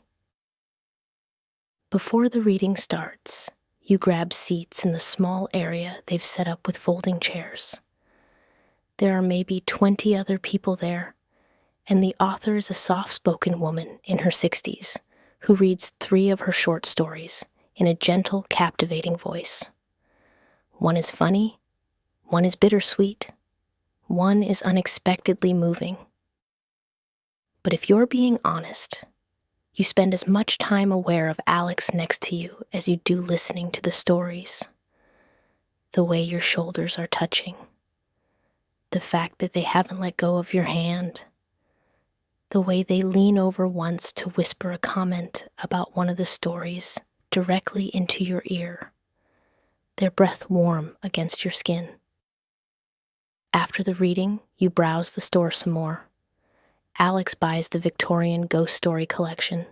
Before the reading starts, you grab seats in the small area they've set up with folding chairs. There are maybe 20 other people there, and the author is a soft-spoken woman in her 60s who reads 3 of her short stories in a gentle, captivating voice. One is funny, one is bittersweet, one is unexpectedly moving. But if you're being honest, you spend as much time aware of Alex next to you as you do listening to the stories. The way your shoulders are touching. The fact that they haven't let go of your hand. The way they lean over once to whisper a comment about one of the stories directly into your ear. Their breath warm against your skin. After the reading, you browse the store some more. Alex buys the Victorian ghost story collection.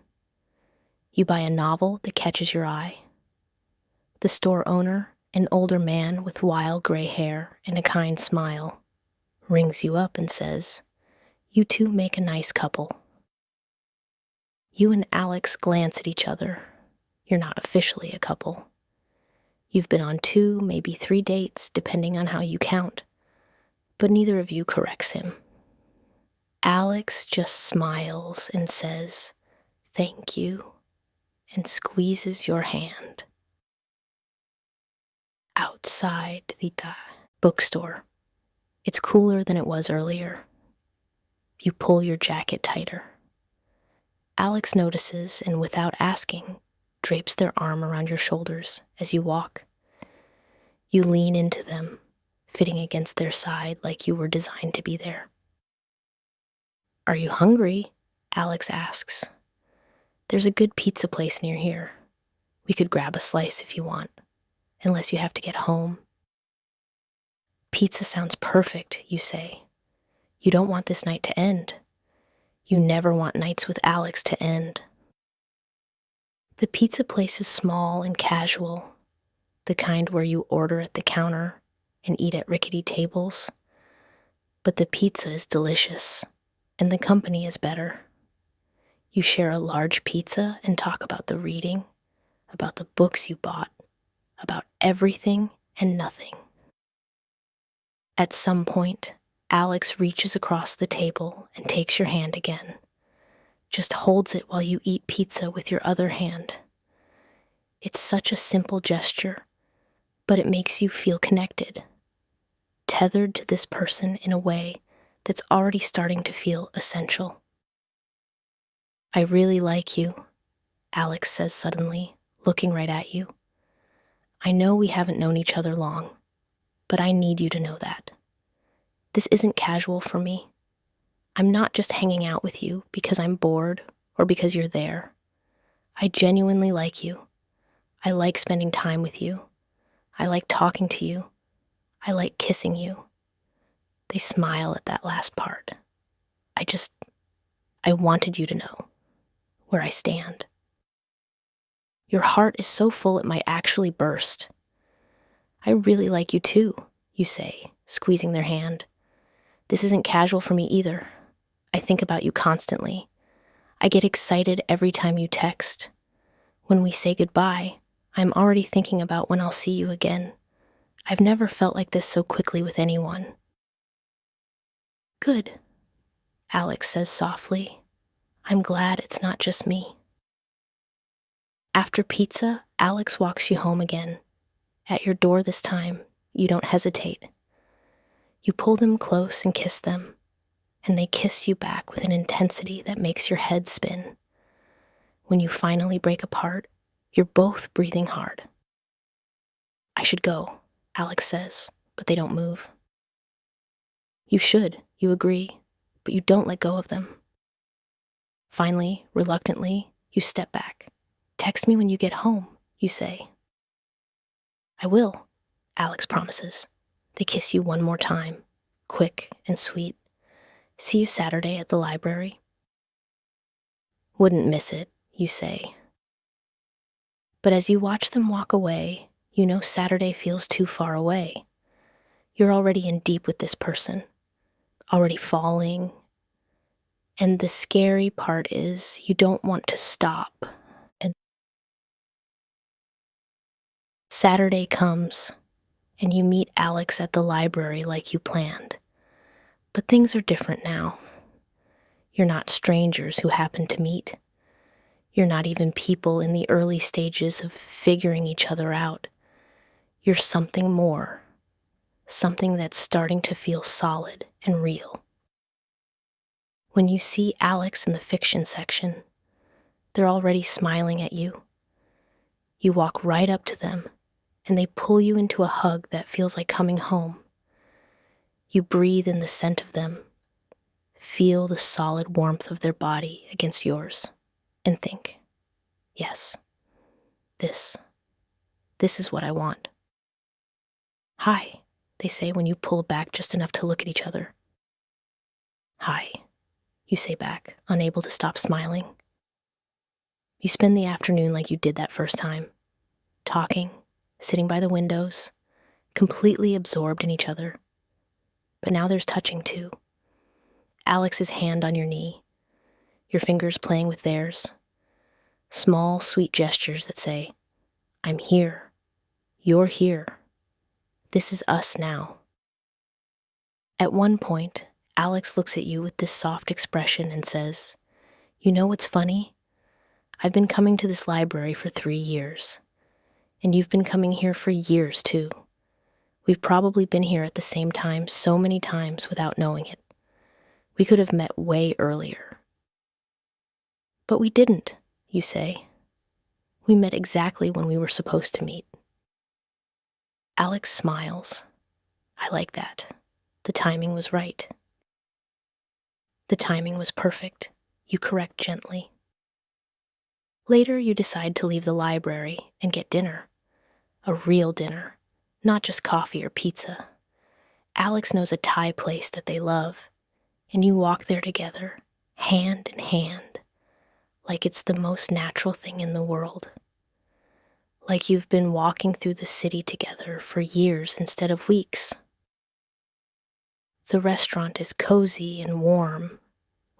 You buy a novel that catches your eye. The store owner, an older man with wild gray hair and a kind smile, rings you up and says, "You two make a nice couple." You and Alex glance at each other. You're not officially a couple. You've been on 2, maybe 3 dates, depending on how you count, but neither of you corrects him. Alex just smiles and says, "Thank you," and squeezes your hand. Outside the bookstore. It's cooler than it was earlier. You pull your jacket tighter. Alex notices and, without asking, drapes their arm around your shoulders as you walk. You lean into them, fitting against their side like you were designed to be there. "Are you hungry?" Alex asks. "There's a good pizza place near here. We could grab a slice if you want, unless you have to get home." "Pizza sounds perfect," you say. You don't want this night to end. You never want nights with Alex to end. The pizza place is small and casual, the kind where you order at the counter and eat at rickety tables. But the pizza is delicious, and the company is better. You share a large pizza and talk about the reading, about the books you bought, about everything and nothing. At some point, Alex reaches across the table and takes your hand again, just holds it while you eat pizza with your other hand. It's such a simple gesture, but it makes you feel connected, tethered to this person in a way that's already starting to feel essential. "I really like you," Alex says suddenly, looking right at you. "I know we haven't known each other long, but I need you to know that. This isn't casual for me. I'm not just hanging out with you because I'm bored or because you're there. I genuinely like you. I like spending time with you. I like talking to you. I like kissing you." They smile at that last part. I wanted you to know where I stand. Your heart is so full it might actually burst. "I really like you too," you say, squeezing their hand. "This isn't casual for me either. I think about you constantly. I get excited every time you text. When we say goodbye, I'm already thinking about when I'll see you again. I've never felt like this so quickly with anyone. Good, Alex says softly. I'm glad it's not just me. After pizza, Alex walks you home again. At your door this time, you don't hesitate. You pull them close and kiss them, and they kiss you back with an intensity that makes your head spin. When you finally break apart, you're both breathing hard. I should go, Alex says, but they don't move. You should, you agree, but you don't let go of them. Finally, reluctantly, you step back. Text me when you get home, you say. I will, Alex promises. They kiss you one more time, quick and sweet. See you Saturday at the library. Wouldn't miss it, you say. But as you watch them walk away, you know Saturday feels too far away. You're already in deep with this person, already falling. And the scary part is you don't want to stop. And Saturday comes, and you meet Alex at the library like you planned. But things are different now. You're not strangers who happen to meet. You're not even people in the early stages of figuring each other out. You're something more, something that's starting to feel solid and real. When you see Alex in the fiction section, they're already smiling at you. You walk right up to them, and they pull you into a hug that feels like coming home. You breathe in the scent of them, feel the solid warmth of their body against yours, and think, yes, this is what I want. Hi, they say when you pull back just enough to look at each other. Hi, you say back, unable to stop smiling. You spend the afternoon like you did that first time, talking, sitting by the windows, completely absorbed in each other. But now there's touching too. Alex's hand on your knee, your fingers playing with theirs. Small, sweet gestures that say, I'm here. You're here. This is us now. At one point, Alex looks at you with this soft expression and says, You know what's funny? I've been coming to this library for 3 years. And you've been coming here for years too. We've probably been here at the same time so many times without knowing it. We could have met way earlier. But we didn't, you say. We met exactly when we were supposed to meet. Alex smiles. I like that. The timing was right. The timing was perfect, you correct gently. Later, you decide to leave the library and get dinner. A real dinner, not just coffee or pizza. Alex knows a Thai place that they love, and you walk there together, hand in hand, like it's the most natural thing in the world. Like you've been walking through the city together for years instead of weeks. The restaurant is cozy and warm,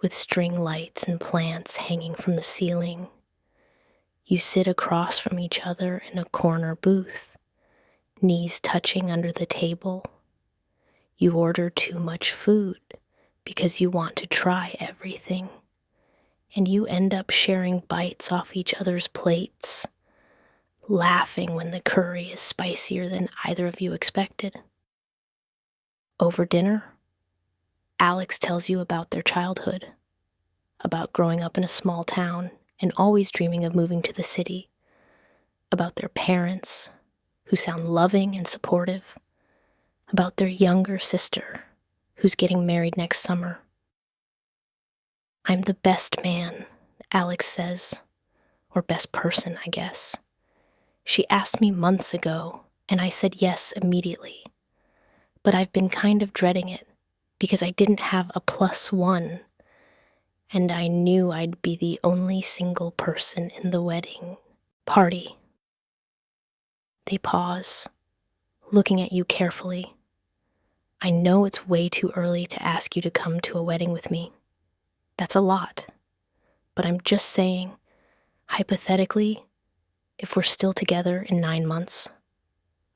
with string lights and plants hanging from the ceiling. You sit across from each other in a corner booth, knees touching under the table. You order too much food because you want to try everything, and you end up sharing bites off each other's plates, laughing when the curry is spicier than either of you expected. Over dinner, Alex tells you about their childhood, about growing up in a small town and always dreaming of moving to the city, about their parents, who sound loving and supportive, about their younger sister, who's getting married next summer. I'm the best man, Alex says, or best person, I guess. She asked me months ago, and I said yes immediately. But I've been kind of dreading it, because I didn't have a +1, and I knew I'd be the only single person in the wedding party. They pause, looking at you carefully. I know it's way too early to ask you to come to a wedding with me. That's a lot. But I'm just saying, hypothetically, if we're still together in 9 months,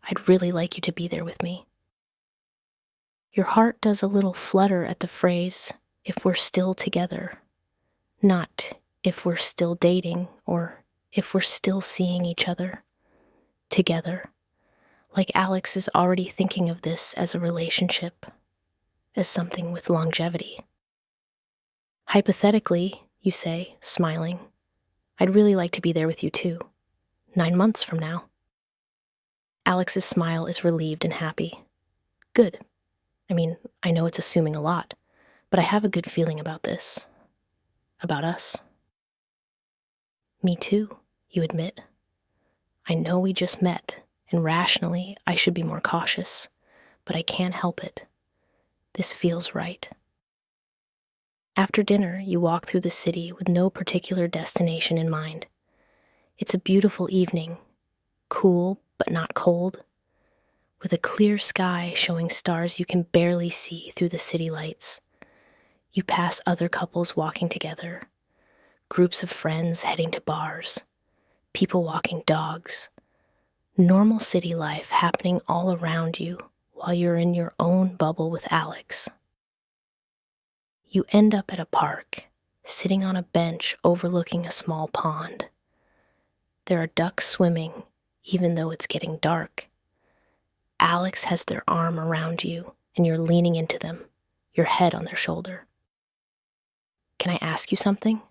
I'd really like you to be there with me. Your heart does a little flutter at the phrase, if we're still together, not if we're still dating or if we're still seeing each other together. Like Alex is already thinking of this as a relationship, as something with longevity. Hypothetically, you say, smiling, I'd really like to be there with you too, 9 months from now. Alex's smile is relieved and happy. Good. I mean, I know it's assuming a lot, but I have a good feeling about this. About us. Me too, you admit. I know we just met, and rationally, I should be more cautious, but I can't help it. This feels right. After dinner, you walk through the city with no particular destination in mind. It's a beautiful evening, cool but not cold, with a clear sky showing stars you can barely see through the city lights. You pass other couples walking together, groups of friends heading to bars, people walking dogs. Normal city life happening all around you while you're in your own bubble with Alex. You end up at a park, sitting on a bench overlooking a small pond. There are ducks swimming, even though it's getting dark. Alex has their arm around you, and you're leaning into them, your head on their shoulder. Can I ask you something?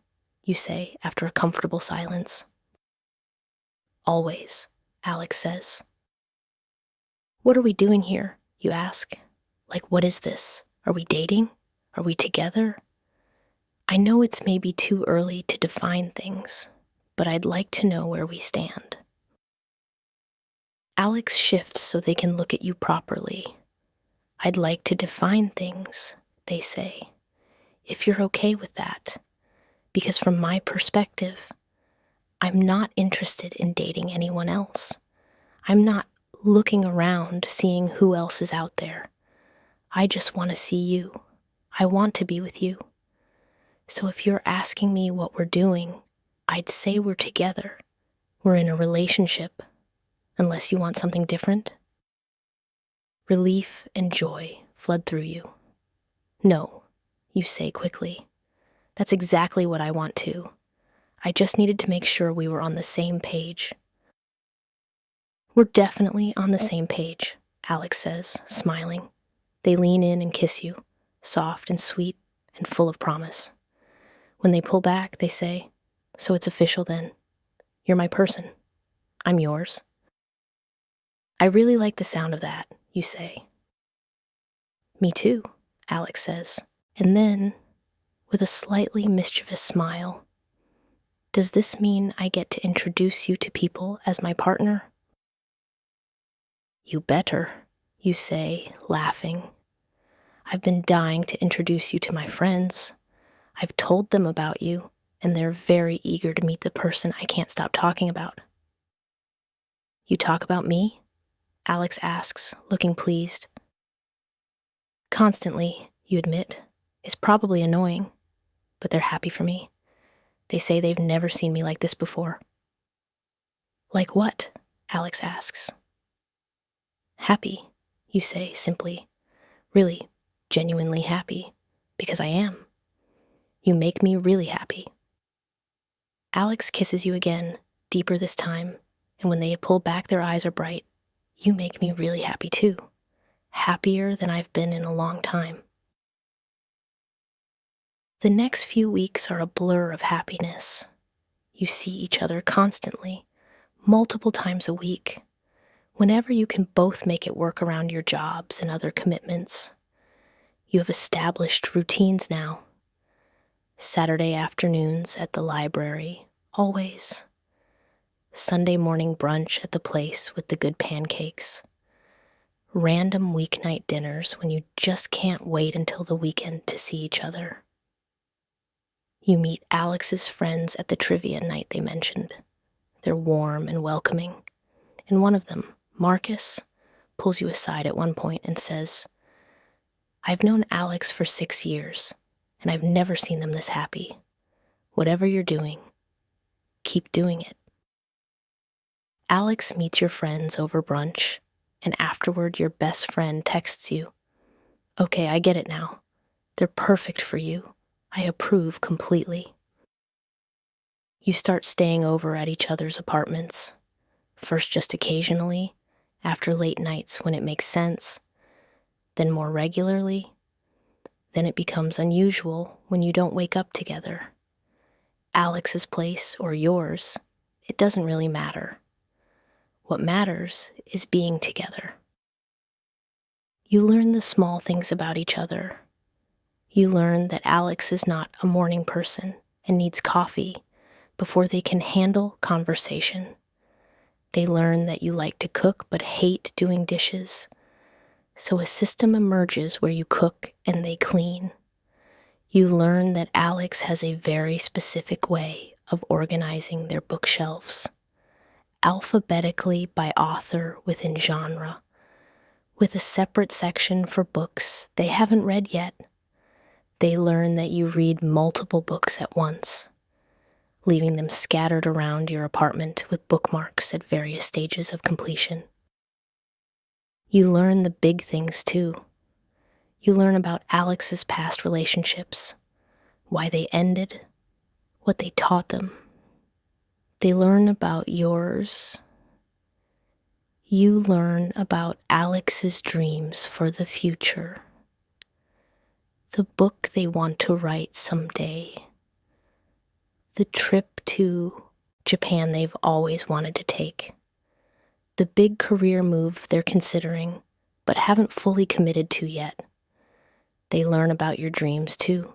You say after a comfortable silence. Always, Alex says. What are we doing here? You ask. Like, what is this? Are we dating? Are we together? I know it's maybe too early to define things, but I'd like to know where we stand. Alex shifts so they can look at you properly. I'd like to define things, they say, if you're okay with that, because from my perspective, I'm not interested in dating anyone else. I'm not looking around seeing who else is out there. I just want to see you. I want to be with you. So if you're asking me what we're doing, I'd say we're together. We're in a relationship, unless you want something different. Relief and joy flood through you. No, you say quickly. That's exactly what I want too. I just needed to make sure we were on the same page. We're definitely on the same page, Alex says, smiling. They lean in and kiss you, soft and sweet and full of promise. When they pull back, they say, so it's official then. You're my person. I'm yours. I really like the sound of that, you say. Me too, Alex says. And then, with a slightly mischievous smile, does this mean I get to introduce you to people as my partner? You better, you say, laughing. I've been dying to introduce you to my friends. I've told them about you, and they're very eager to meet the person I can't stop talking about. You talk about me? Alex asks, looking pleased. Constantly, you admit. It's probably annoying, but they're happy for me. They say they've never seen me like this before. Like what? Alex asks. Happy, you say simply. Really, genuinely happy, because I am. You make me really happy. Alex kisses you again, deeper this time, and when they pull back, their eyes are bright. You make me really happy too. Happier than I've been in a long time. The next few weeks are a blur of happiness. You see each other constantly, multiple times a week, whenever you can both make it work around your jobs and other commitments. You have established routines now. Saturday afternoons at the library, always. Sunday morning brunch at the place with the good pancakes. Random weeknight dinners when you just can't wait until the weekend to see each other. You meet Alex's friends at the trivia night they mentioned. They're warm and welcoming, and one of them, Marcus, pulls you aside at one point and says, I've known Alex for 6 years, and I've never seen them this happy. Whatever you're doing, keep doing it. Alex meets your friends over brunch, and afterward your best friend texts you, "Okay, I get it now. They're perfect for you. I approve completely." You start staying over at each other's apartments, first just occasionally, after late nights when it makes sense, then more regularly. Then it becomes unusual when you don't wake up together. Alex's place or yours, it doesn't really matter. What matters is being together. You learn the small things about each other. You learn that Alex is not a morning person and needs coffee before they can handle conversation. They learn that you like to cook but hate doing dishes. So a system emerges where you cook and they clean. You learn that Alex has a very specific way of organizing their bookshelves, alphabetically by author within genre, with a separate section for books they haven't read yet. They learn that you read multiple books at once, leaving them scattered around your apartment with bookmarks at various stages of completion. You learn the big things too. You learn about Alex's past relationships, why they ended, what they taught them. They learn about yours. You learn about Alex's dreams for the future, the book they want to write someday, the trip to Japan they've always wanted to take, the big career move they're considering but haven't fully committed to yet. They learn about your dreams too,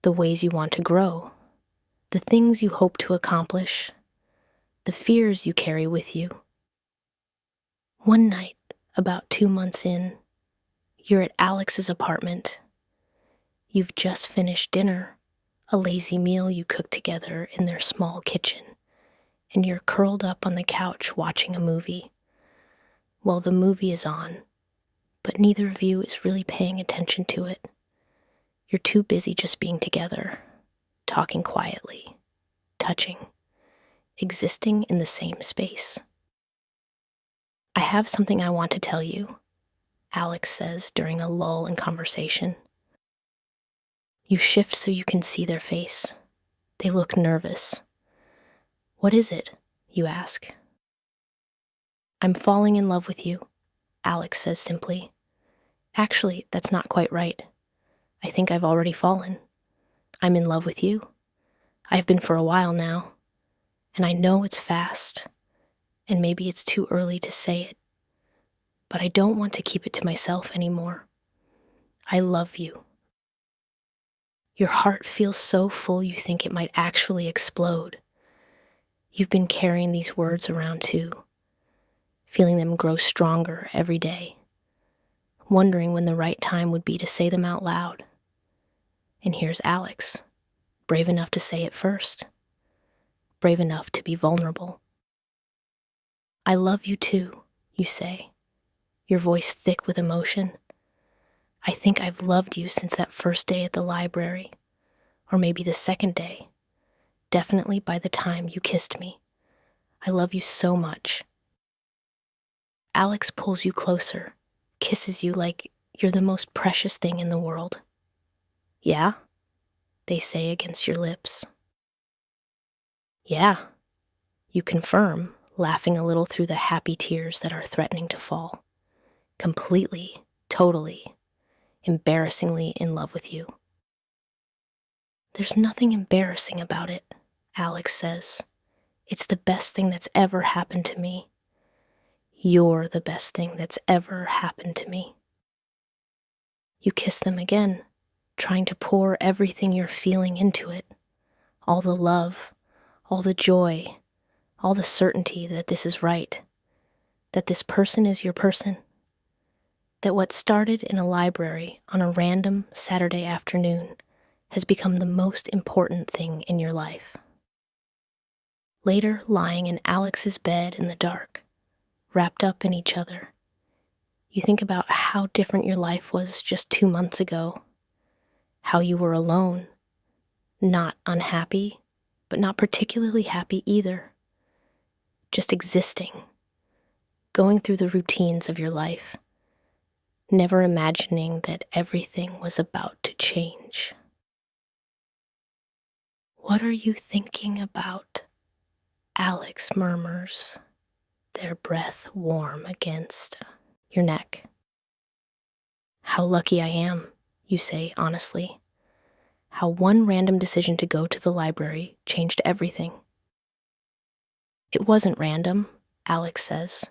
the ways you want to grow, the things you hope to accomplish, the fears you carry with you. One night, about 2 months in, you're at Alex's apartment. You've just finished dinner, a lazy meal you cooked together in their small kitchen, and you're curled up on the couch watching a movie. Well, the movie is on, but neither of you is really paying attention to it. You're too busy just being together, talking quietly, touching, existing in the same space. "I have something I want to tell you," Alex says during a lull in conversation. You shift so you can see their face. They look nervous. "What is it?" you ask. "I'm falling in love with you," Alex says simply. "Actually, that's not quite right. I think I've already fallen. I'm in love with you. I've been for a while now, and I know it's fast, and maybe it's too early to say it, but I don't want to keep it to myself anymore. I love you." Your heart feels so full you think it might actually explode. You've been carrying these words around too, feeling them grow stronger every day, wondering when the right time would be to say them out loud. And here's Alex, brave enough to say it first, brave enough to be vulnerable. "I love you too," you say, your voice thick with emotion. "I think I've loved you since that first day at the library, or maybe the second day, definitely by the time you kissed me. I love you so much." Alex pulls you closer, kisses you like you're the most precious thing in the world. "Yeah?" they say against your lips. "Yeah," you confirm, laughing a little through the happy tears that are threatening to fall. Completely, totally, embarrassingly in love with you. "There's nothing embarrassing about it," Alex says. "It's the best thing that's ever happened to me. You're the best thing that's ever happened to me." You kiss them again, trying to pour everything you're feeling into it. All the love, all the joy, all the certainty that this is right, that this person is your person, that what started in a library on a random Saturday afternoon has become the most important thing in your life. Later, lying in Alex's bed in the dark, wrapped up in each other, you think about how different your life was just 2 months ago, how you were alone, not unhappy, but not particularly happy either, just existing, going through the routines of your life, never imagining that everything was about to change. What are you thinking about? Alex murmurs, their breath warm against your neck. How lucky I am, you say honestly. How one random decision to go to the library changed everything. It wasn't random, Alex says.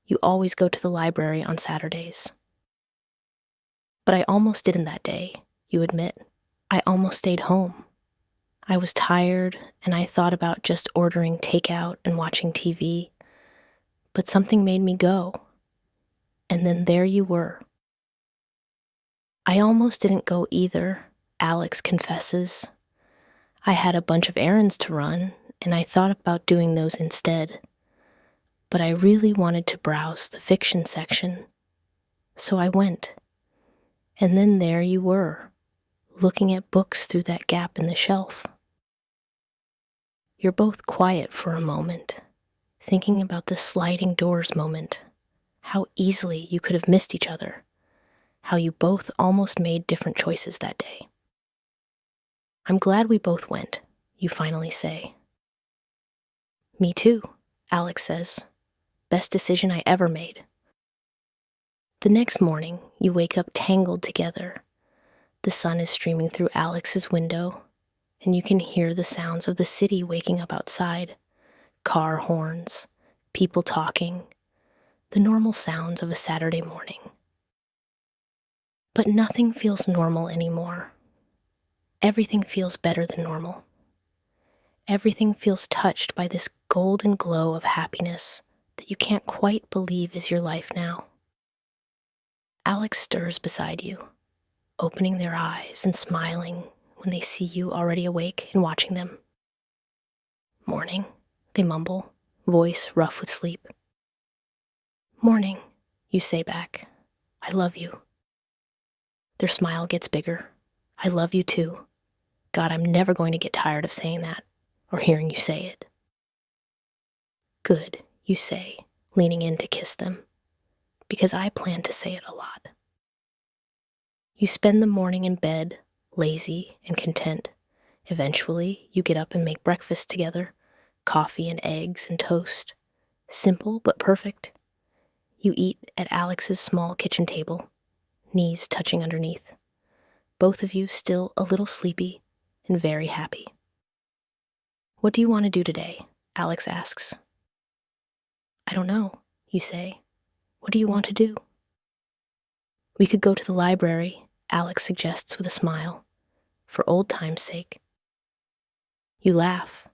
You always go to the library on Saturdays. But I almost didn't that day, you admit. I almost stayed home. I was tired, and I thought about just ordering takeout and watching TV. But something made me go. And then there you were. I almost didn't go either, Alex confesses. I had a bunch of errands to run, and I thought about doing those instead. But I really wanted to browse the fiction section. So I went. And then there you were, looking at books through that gap in the shelf. You're both quiet for a moment, thinking about the sliding doors moment, how easily you could have missed each other, how you both almost made different choices that day. I'm glad we both went, you finally say. Me too, Alex says. Best decision I ever made. The next morning, you wake up tangled together. The sun is streaming through Alex's window, and you can hear the sounds of the city waking up outside. Car horns, people talking, the normal sounds of a Saturday morning. But nothing feels normal anymore. Everything feels better than normal. Everything feels touched by this golden glow of happiness that you can't quite believe is your life now. Alex stirs beside you, opening their eyes and smiling when they see you already awake and watching them. Morning, they mumble, voice rough with sleep. Morning, you say back. I love you. Their smile gets bigger. I love you too. God, I'm never going to get tired of saying that or hearing you say it. Good, you say, leaning in to kiss them, because I plan to say it a lot. You spend the morning in bed, lazy and content. Eventually, you get up and make breakfast together, coffee and eggs and toast. Simple but perfect. You eat at Alex's small kitchen table, knees touching underneath. Both of you still a little sleepy and very happy. What do you want to do today? Alex asks. I don't know, you say. What do you want to do? We could go to the library, Alex suggests with a smile, for old time's sake. You laugh.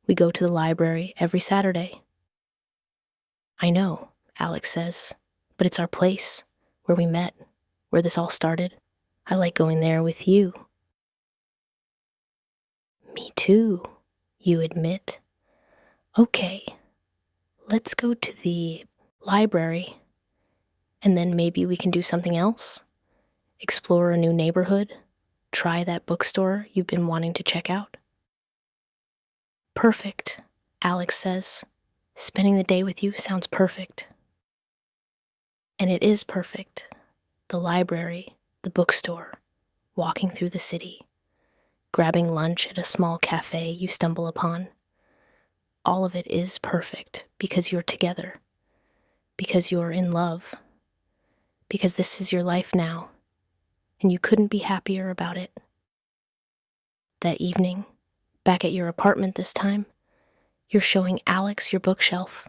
We go to the library every Saturday. I know, Alex says, but it's our place, where we met, where this all started. I like going there with you. Me too, you admit. Okay, let's go to the library, and then maybe we can do something else. Explore a new neighborhood, try that bookstore you've been wanting to check out. Perfect, Alex says. Spending the day with you sounds perfect. And it is perfect. The library, the bookstore, walking through the city, grabbing lunch at a small cafe you stumble upon. All of it is perfect because you're together, because you're in love, because this is your life now, and you couldn't be happier about it. That evening, back at your apartment this time, you're showing Alex your bookshelf.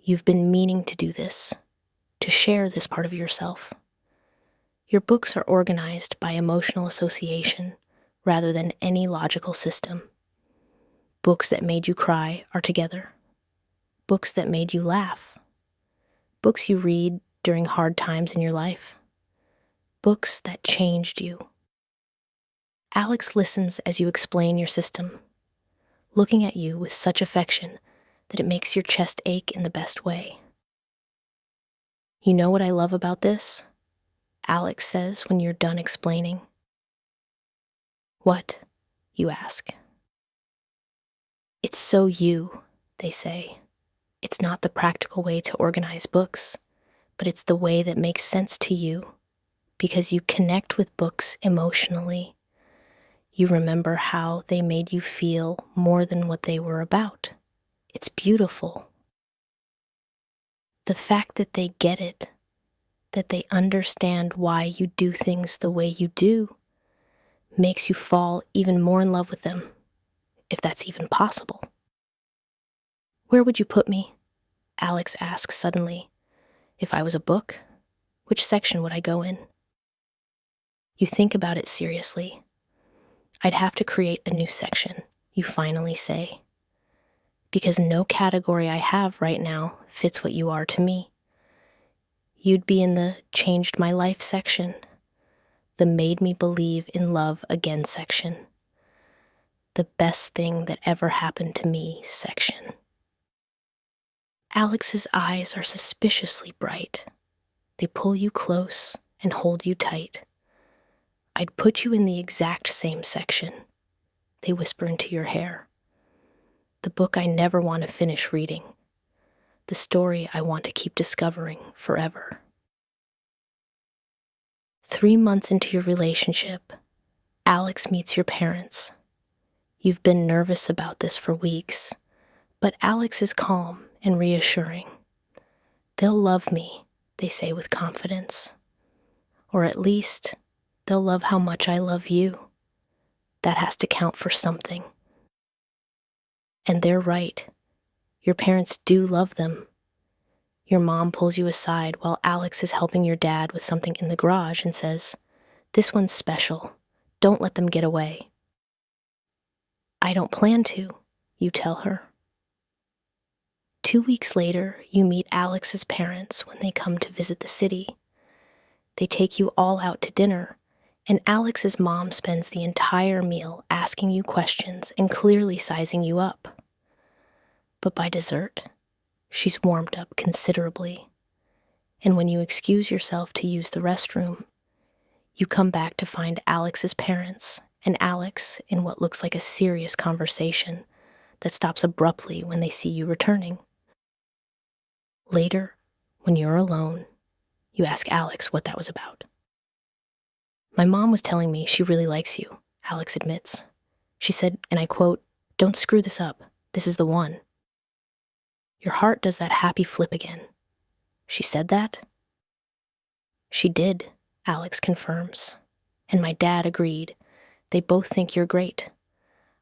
You've been meaning to do this, to share this part of yourself. Your books are organized by emotional association rather than any logical system. Books that made you cry are together. Books that made you laugh. Books you read during hard times in your life. Books that changed you. Alex listens as you explain your system, looking at you with such affection that it makes your chest ache in the best way. You know what I love about this? Alex says when you're done explaining. What? You ask. It's so you, they say. It's not the practical way to organize books, but it's the way that makes sense to you because you connect with books emotionally. You remember how they made you feel more than what they were about. It's beautiful. The fact that they get it, that they understand why you do things the way you do, makes you fall even more in love with them, if that's even possible. Where would you put me? Alex asks suddenly. If I was a book, which section would I go in? You think about it seriously. I'd have to create a new section, you finally say. Because no category I have right now fits what you are to me. You'd be in the changed my life section, the made me believe in love again section, the best thing that ever happened to me section. Alex's eyes are suspiciously bright. They pull you close and hold you tight. I'd put you in the exact same section. They whisper into your hair. The book I never want to finish reading. The story I want to keep discovering forever. 3 months into your relationship, Alex meets your parents. You've been nervous about this for weeks, but Alex is calm and reassuring. They'll love me, they say with confidence. Or at least, they'll love how much I love you. That has to count for something. And they're right. Your parents do love them. Your mom pulls you aside while Alex is helping your dad with something in the garage and says, "This one's special. Don't let them get away." "I don't plan to," you tell her. 2 weeks later, you meet Alex's parents when they come to visit the city. They take you all out to dinner, and Alex's mom spends the entire meal asking you questions and clearly sizing you up. But by dessert, she's warmed up considerably. And when you excuse yourself to use the restroom, you come back to find Alex's parents and Alex in what looks like a serious conversation that stops abruptly when they see you returning. Later, when you're alone, you ask Alex what that was about. "My mom was telling me she really likes you," Alex admits. "She said, and I quote, 'Don't screw this up. This is the one.'" Your heart does that happy flip again. "She said that?" "She did," Alex confirms. "And my dad agreed. They both think you're great.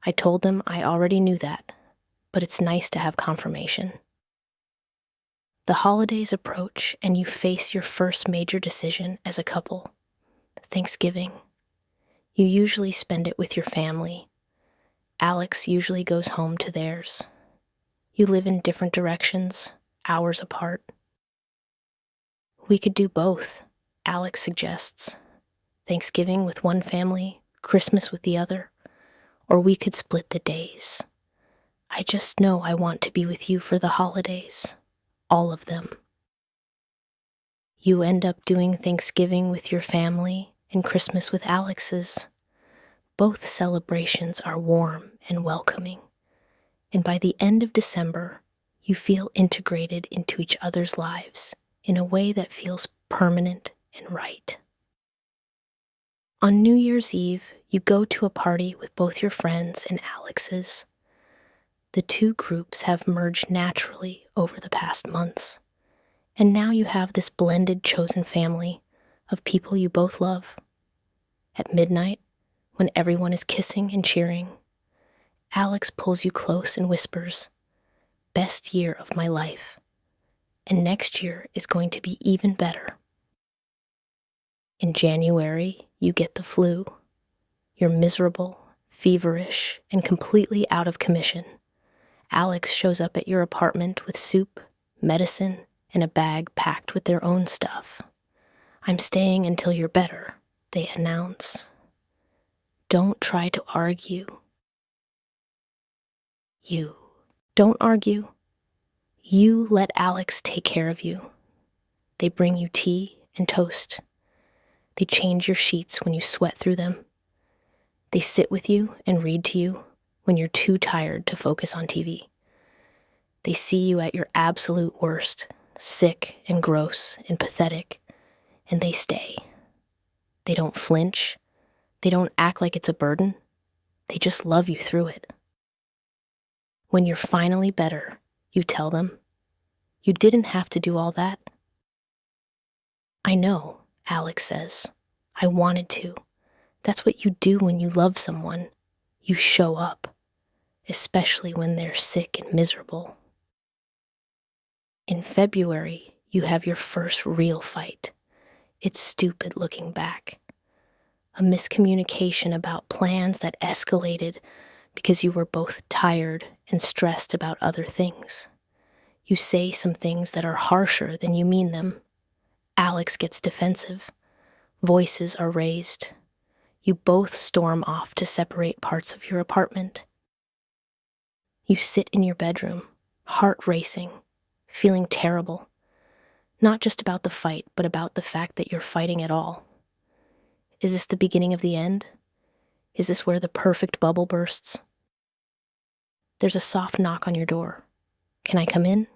I told them I already knew that, but it's nice to have confirmation." The holidays approach and you face your first major decision as a couple. Thanksgiving. You usually spend it with your family. Alex usually goes home to theirs. You live in different directions, hours apart. "We could do both," Alex suggests. "Thanksgiving with one family, Christmas with the other. Or we could split the days. I just know I want to be with you for the holidays. All of them." You end up doing Thanksgiving with your family and Christmas with Alex's. Both celebrations are warm and welcoming. And by the end of December, you feel integrated into each other's lives in a way that feels permanent and right. On New Year's Eve, you go to a party with both your friends and Alex's. The two groups have merged naturally over the past months, and now you have this blended chosen family of people you both love. At midnight, when everyone is kissing and cheering, Alex pulls you close and whispers, "Best year of my life, and next year is going to be even better." In January, you get the flu. You're miserable, feverish, and completely out of commission. Alex shows up at your apartment with soup, medicine, and a bag packed with their own stuff. "I'm staying until you're better," they announce. Don't try to argue. You don't argue. You let Alex take care of you. They bring you tea and toast. They change your sheets when you sweat through them. They sit with you and read to you when you're too tired to focus on TV. They see you at your absolute worst, sick and gross and pathetic, and they stay. They don't flinch. They don't act like it's a burden. They just love you through it. When you're finally better, you tell them, "You didn't have to do all that." "I know," Alex says. "I wanted to." That's what you do when you love someone. You show up, especially when they're sick and miserable. In February, you have your first real fight. It's stupid looking back. A miscommunication about plans that escalated because you were both tired and stressed about other things. You say some things that are harsher than you mean them. Alex gets defensive. Voices are raised. You both storm off to separate parts of your apartment. You sit in your bedroom, heart racing, feeling terrible. Not just about the fight, but about the fact that you're fighting at all. Is this the beginning of the end? Is this where the perfect bubble bursts? There's a soft knock on your door. "Can I come in?"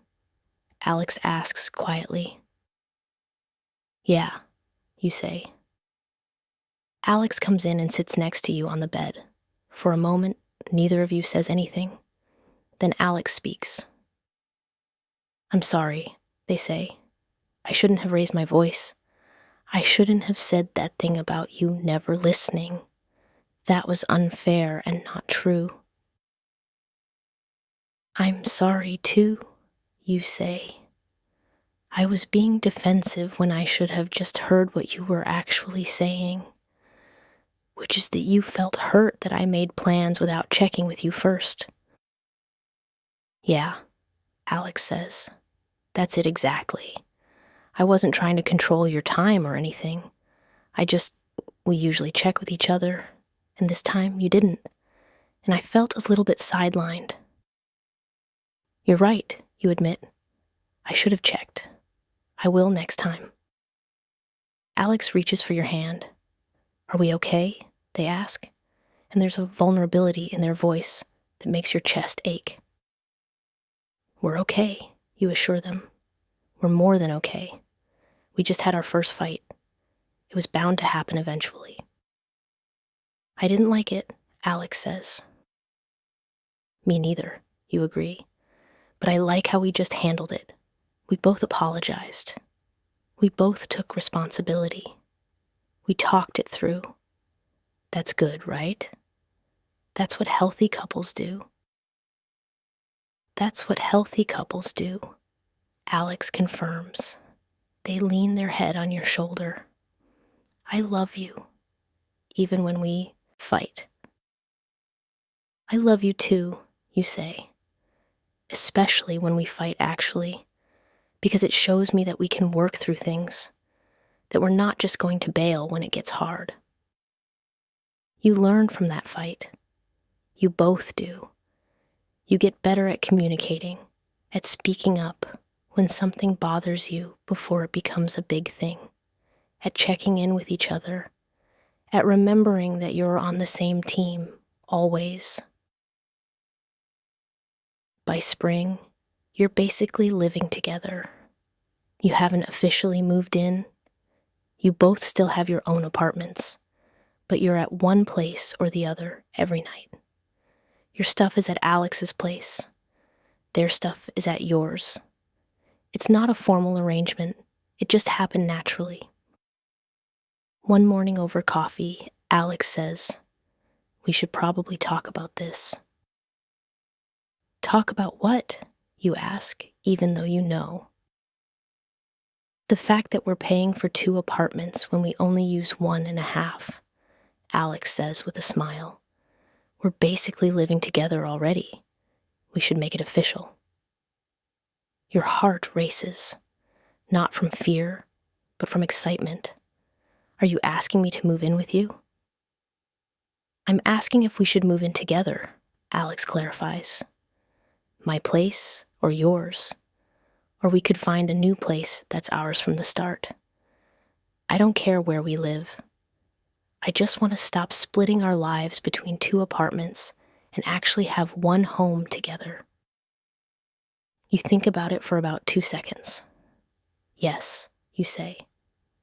Alex asks quietly. "Yeah," you say. Alex comes in and sits next to you on the bed. For a moment, neither of you says anything. Then Alex speaks. "I'm sorry," they say. "I shouldn't have raised my voice. I shouldn't have said that thing about you never listening. That was unfair and not true." "I'm sorry too," you say. "I was being defensive when I should have just heard what you were actually saying, which is that you felt hurt that I made plans without checking with you first." "Yeah," Alex says. "That's it exactly. I wasn't trying to control your time or anything. We usually check with each other, and this time you didn't, and I felt a little bit sidelined." "You're right," you admit. "I should have checked. I will next time." Alex reaches for your hand. "Are we okay?" they ask, and there's a vulnerability in their voice that makes your chest ache. "We're okay," you assure them. "We're more than okay. We just had our first fight. It was bound to happen eventually." "I didn't like it," Alex says. "Me neither," you agree. "But I like how we just handled it. We both apologized. We both took responsibility. We talked it through. That's good, right? That's what healthy couples do." "That's what healthy couples do," Alex confirms. They lean their head on your shoulder. "I love you, even when we fight." "I love you too," you say. "Especially when we fight, actually, because it shows me that we can work through things, that we're not just going to bail when it gets hard." You learn from that fight. You both do. You get better at communicating, at speaking up when something bothers you before it becomes a big thing, at checking in with each other, at remembering that you're on the same team, always. By spring, you're basically living together. You haven't officially moved in. You both still have your own apartments, but you're at one place or the other every night. Your stuff is at Alex's place. Their stuff is at yours. It's not a formal arrangement. It just happened naturally. One morning over coffee, Alex says, "We should probably talk about this." "Talk about what?" you ask, even though you know. "The fact that we're paying for 2 apartments when we only use 1.5, Alex says with a smile. "We're basically living together already. We should make it official." Your heart races, not from fear, but from excitement. "Are you asking me to move in with you?" "I'm asking if we should move in together," Alex clarifies. "My place or yours? Or we could find a new place that's ours from the start. I don't care where we live. I just want to stop splitting our lives between 2 apartments and actually have one home together." You think about it for about 2 seconds. Yes, you say.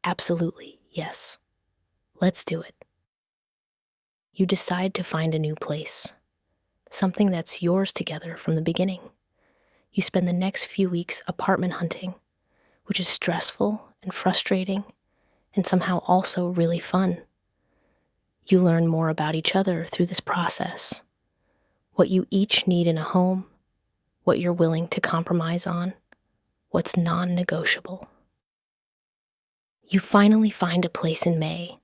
Absolutely, yes. Let's do it. You decide to find a new place, something that's yours together from the beginning. You spend the next few weeks apartment hunting, which is stressful and frustrating and somehow also really fun. You learn more about each other through this process, what you each need in a home, what you're willing to compromise on, what's non-negotiable. You finally find a place in May.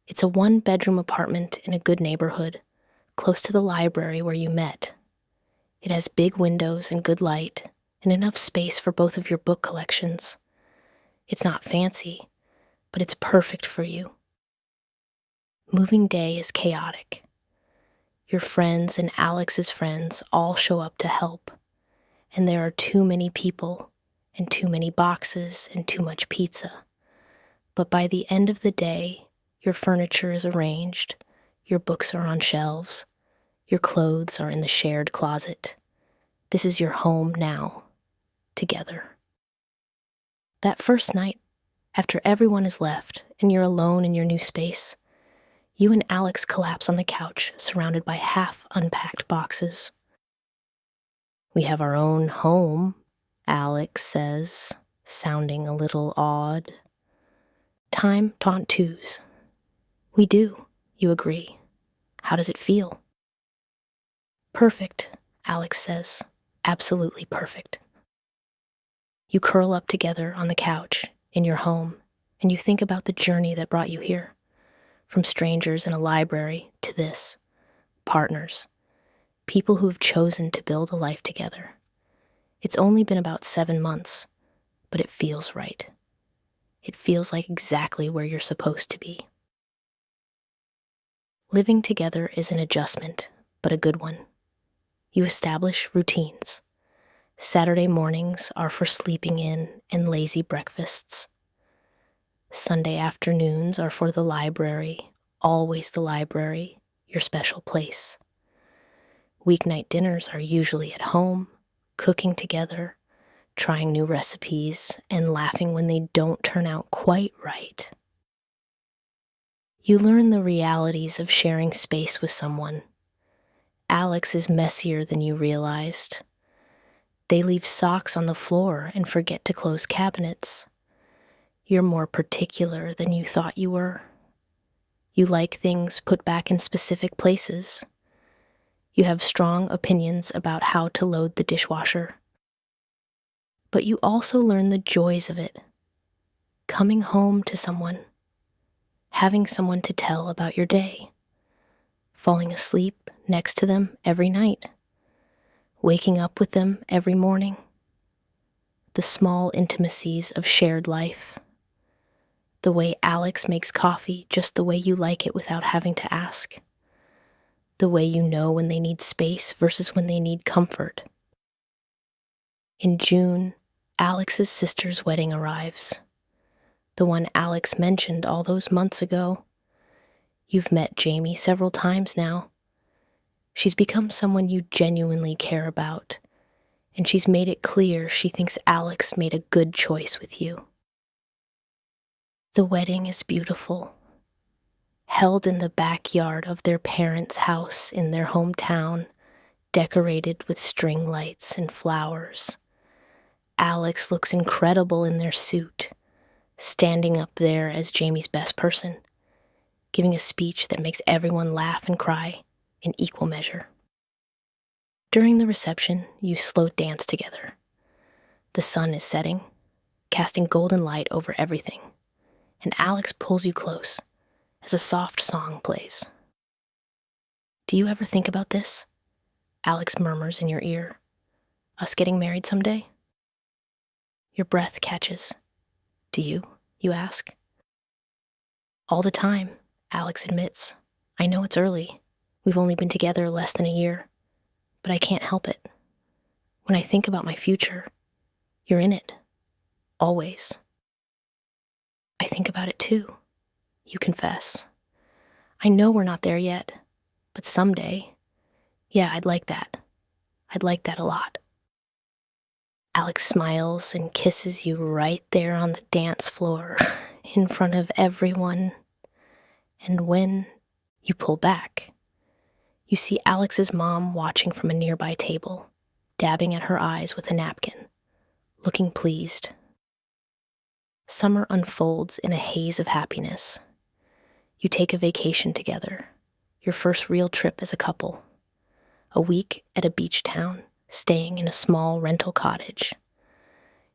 It's a 1-bedroom apartment in a good neighborhood, close to the library where you met. It has big windows and good light, and enough space for both of your book collections. It's not fancy, but it's perfect for you. Moving day is chaotic. Your friends and Alex's friends all show up to help, and there are too many people, and too many boxes, and too much pizza. But by the end of the day, your furniture is arranged, your books are on shelves, your clothes are in the shared closet. This is your home now, together. That first night, after everyone is left and you're alone in your new space, you and Alex collapse on the couch, surrounded by half-unpacked boxes. We have our own home, Alex says, sounding a little awed. Time taunt twos. We do, you agree. How does it feel? Perfect, Alex says. Absolutely perfect. You curl up together on the couch in your home, and you think about the journey that brought you here. From strangers in a library to this, partners, people who have chosen to build a life together. It's only been about 7 months, but it feels right. It feels like exactly where you're supposed to be. Living together is an adjustment, but a good one. You establish routines. Saturday mornings are for sleeping in and lazy breakfasts. Sunday afternoons are for the library, always the library, your special place. Weeknight dinners are usually at home, cooking together, trying new recipes, and laughing when they don't turn out quite right. You learn the realities of sharing space with someone. Alex is messier than you realized. They leave socks on the floor and forget to close cabinets. You're more particular than you thought you were. You like things put back in specific places. You have strong opinions about how to load the dishwasher. But you also learn the joys of it. Coming home to someone. Having someone to tell about your day. Falling asleep next to them every night. Waking up with them every morning. The small intimacies of shared life. The way Alex makes coffee just the way you like it without having to ask. The way you know when they need space versus when they need comfort. In June, Alex's sister's wedding arrives. The one Alex mentioned all those months ago. You've met Jamie several times now. She's become someone you genuinely care about, and she's made it clear she thinks Alex made a good choice with you. The wedding is beautiful. Held in the backyard of their parents' house in their hometown, decorated with string lights and flowers. Alex looks incredible in their suit, standing up there as Jamie's best person, giving a speech that makes everyone laugh and cry in equal measure. During the reception, you slow dance together. The sun is setting, casting golden light over everything, and Alex pulls you close as a soft song plays. Do you ever think about this? Alex murmurs in your ear. Us getting married someday? Your breath catches. Do you? You ask. All the time, Alex admits. I know it's early. We've only been together less than a year, but I can't help it. When I think about my future, you're in it. Always. I think about it too. You confess. I know we're not there yet, but someday, yeah, I'd like that. I'd like that a lot. Alex smiles and kisses you right there on the dance floor in front of everyone. And when you pull back, you see Alex's mom watching from a nearby table, dabbing at her eyes with a napkin, looking pleased. Summer unfolds in a haze of happiness. You take a vacation together, your first real trip as a couple. A week at a beach town, staying in a small rental cottage.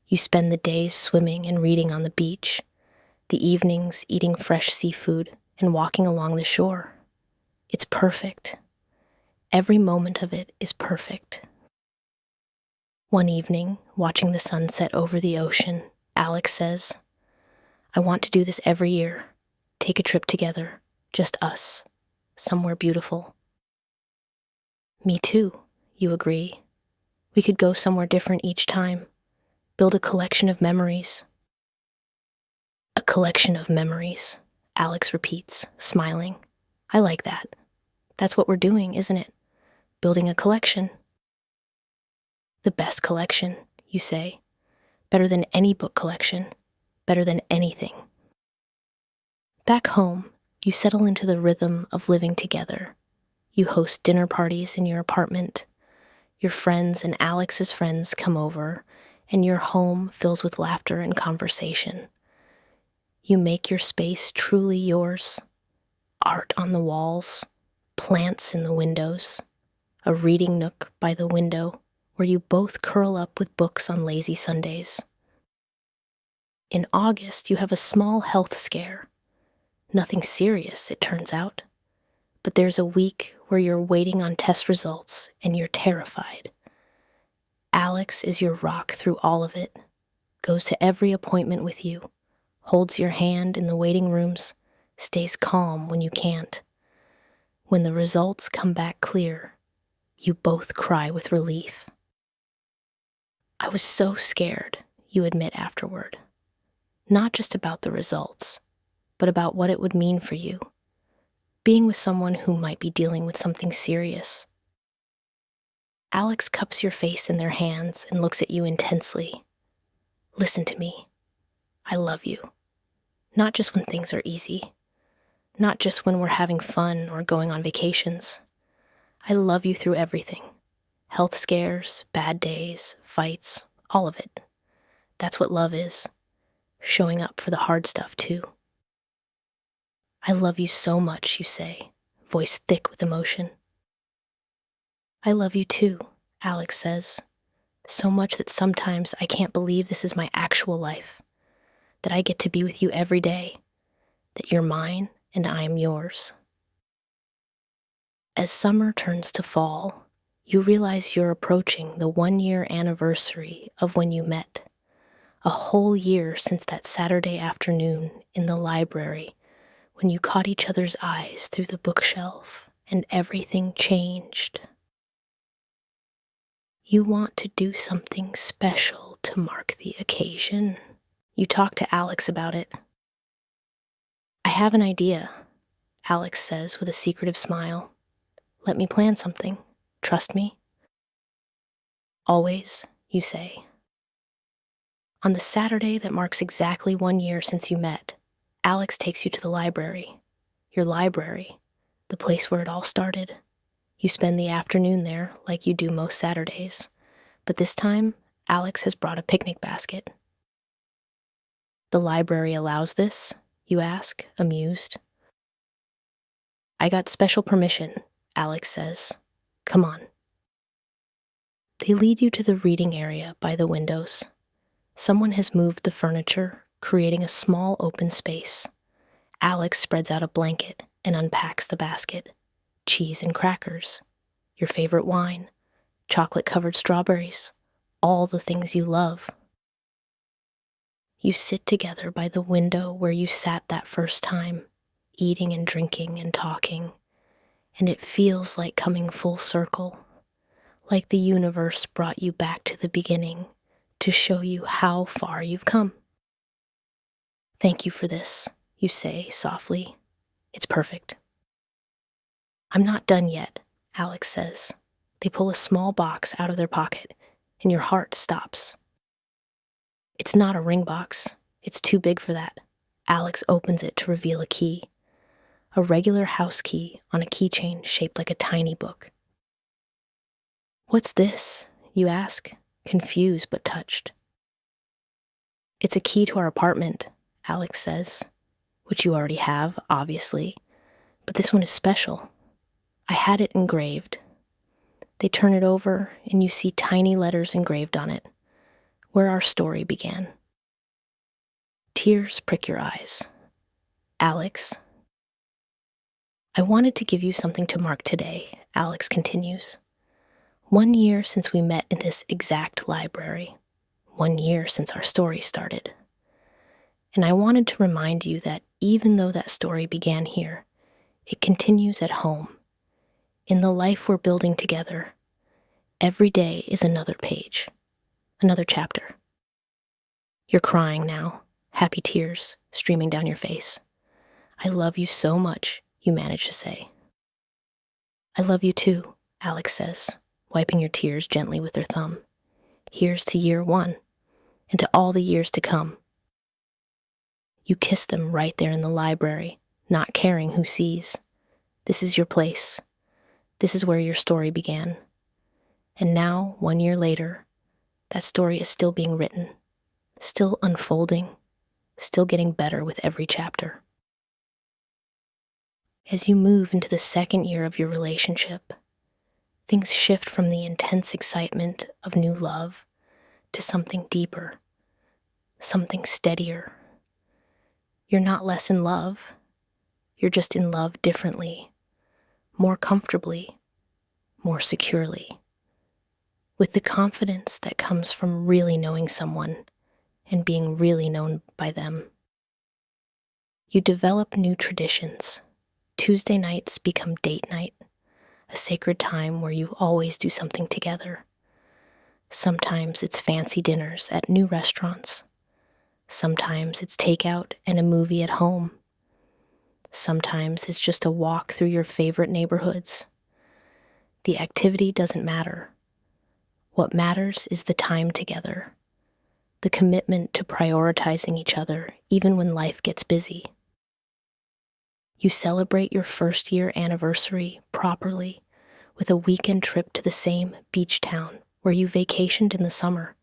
You spend the days swimming and reading on the beach, the evenings eating fresh seafood and walking along the shore. It's perfect. Every moment of it is perfect. One evening, watching the sunset over the ocean, Alex says, "I want to do this every year. Take a trip together, just us, somewhere beautiful." "Me too," you agree. "We could go somewhere different each time, build a collection of memories." "A collection of memories," Alex repeats, smiling. "I like that. That's what we're doing, isn't it? Building a collection." "The best collection," you say. "Better than any book collection. Better than anything." Back home, you settle into the rhythm of living together. You host dinner parties in your apartment. Your friends and Alex's friends come over, and your home fills with laughter and conversation. You make your space truly yours. Art on the walls, plants in the windows, a reading nook by the window where you both curl up with books on lazy Sundays. In August, you have a small health scare. Nothing serious, it turns out. But there's a week where you're waiting on test results and you're terrified. Alex is your rock through all of it, goes to every appointment with you, holds your hand in the waiting rooms, stays calm when you can't. When the results come back clear, you both cry with relief. "I was so scared," you admit afterward. Not just about the results, but about what it would mean for you. Being with someone who might be dealing with something serious. Alex cups your face in their hands and looks at you intensely. "Listen to me. I love you. Not just when things are easy. Not just when we're having fun or going on vacations. I love you through everything. Health scares, bad days, fights, all of it. That's what love is. Showing up for the hard stuff too." "I love you so much," you say, voice thick with emotion. "I love you too," Alex says. "So much that sometimes I can't believe this is my actual life. That I get to be with you every day. That you're mine and I'm yours." As summer turns to fall, you realize you're approaching the 1-year anniversary of when you met. A whole year since that Saturday afternoon in the library when you caught each other's eyes through the bookshelf and everything changed. You want to do something special to mark the occasion. You talk to Alex about it. "I have an idea," Alex says with a secretive smile. "Let me plan something. Trust me." "Always," you say. On the Saturday that marks exactly 1 year since you met, Alex takes you to the library. Your library, the place where it all started. You spend the afternoon there like you do most Saturdays, but this time, Alex has brought a picnic basket. "The library allows this?" you ask, amused. "I got special permission," Alex says. "Come on." They lead you to the reading area by the windows. Someone has moved the furniture, creating a small open space. Alex spreads out a blanket and unpacks the basket. Cheese and crackers, your favorite wine, chocolate-covered strawberries, all the things you love. You sit together by the window where you sat that first time, eating and drinking and talking, and it feels like coming full circle, like the universe brought you back to the beginning to show you how far you've come. "Thank you for this," you say softly. "It's perfect." "I'm not done yet," Alex says. They pull a small box out of their pocket, and your heart stops. It's not a ring box. It's too big for that. Alex opens it to reveal a key. A regular house key on a keychain shaped like a tiny book. "What's this?" you ask, confused but touched. "It's a key to our apartment," Alex says, "which you already have, obviously, but this one is special. I had it engraved." They turn it over, and you see tiny letters engraved on it, where our story began. Tears prick your eyes. "Alex." "I wanted to give you something to mark today," Alex continues. 1 year since we met in this exact library. 1 year since our story started. And I wanted to remind you that even though that story began here, it continues at home. In the life we're building together, every day is another page, another chapter. You're crying now, happy tears streaming down your face. "I love you so much," you manage to say. "I love you too," Alex says, wiping your tears gently with her thumb. "Here's to year 1, and to all the years to come." You kiss them right there in the library, not caring who sees. This is your place. This is where your story began. And now, 1 year later, that story is still being written, still unfolding, still getting better with every chapter. As you move into the second year of your relationship, things shift from the intense excitement of new love to something deeper, something steadier. You're not less in love. You're just in love differently, more comfortably, more securely, with the confidence that comes from really knowing someone and being really known by them. You develop new traditions. Tuesday nights become date night, a sacred time where you always do something together. Sometimes it's fancy dinners at new restaurants. Sometimes it's takeout and a movie at home. Sometimes it's just a walk through your favorite neighborhoods. The activity doesn't matter. What matters is the time together, the commitment to prioritizing each other even when life gets busy. You celebrate your first year anniversary properly with a weekend trip to the same beach town where you vacationed in the summer.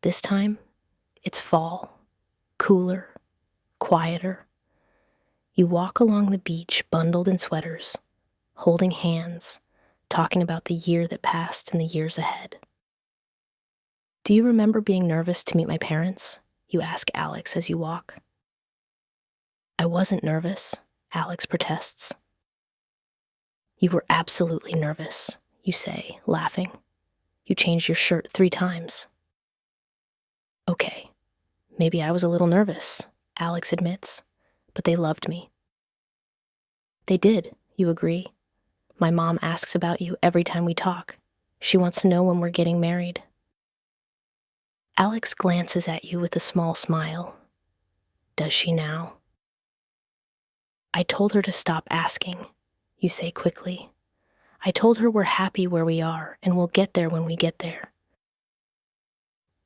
This time, it's fall, cooler, quieter. You walk along the beach bundled in sweaters, holding hands, talking about the year that passed and the years ahead. "Do you remember being nervous to meet my parents?" you ask Alex as you walk. "I wasn't nervous," Alex protests. "You were absolutely nervous," you say, laughing. "You changed your shirt 3 times." "Okay, maybe I was a little nervous," Alex admits, "but they loved me." "They did," you agree. "My mom asks about you every time we talk. She wants to know when we're getting married." Alex glances at you with a small smile. Does she now? "I told her to stop asking," you say quickly. "I told her we're happy where we are and we'll get there when we get there."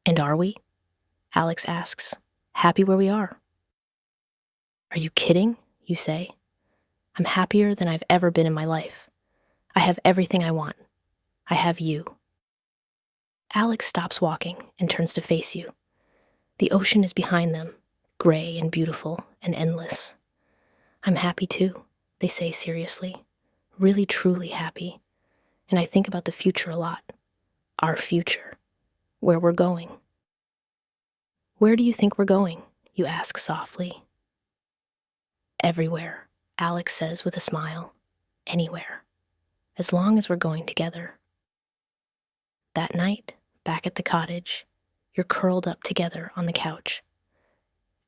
"And are we?" Alex asks. "Happy where we are." "Are you kidding?" you say. "I'm happier than I've ever been in my life. I have everything I want. I have you." Alex stops walking and turns to face you. The ocean is behind them, gray and beautiful and endless. "I'm happy too," they say seriously, really truly happy. "And I think about the future a lot. Our future, where we're going." "Where do you think we're going?" you ask softly. "Everywhere," Alex says with a smile. "Anywhere. As long as we're going together." That night, back at the cottage, you're curled up together on the couch.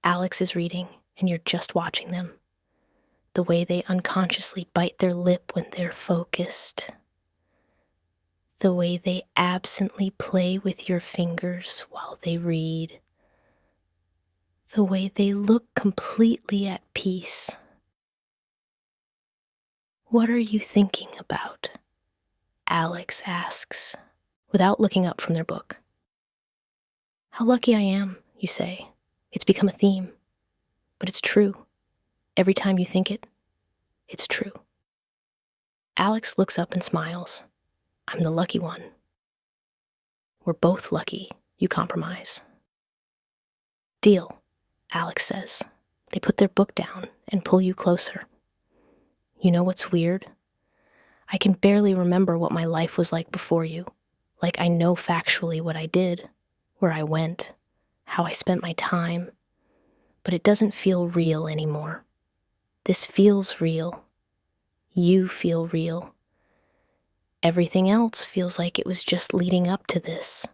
Alex is reading, and you're just watching them. The way they unconsciously bite their lip when they're focused. The way they absently play with your fingers while they read. The way they look completely at peace. "What are you thinking about?" Alex asks, without looking up from their book. "How lucky I am," you say. It's become a theme. But it's true. Every time you think it, it's true. Alex looks up and smiles. I'm the lucky one. We're both lucky, you compromise. Deal, Alex says. They put their book down and pull you closer. You know what's weird? I can barely remember what my life was like before you. Like I know factually what I did, where I went, how I spent my time. But it doesn't feel real anymore. This feels real. You feel real. Everything else feels like it was just leading up to this.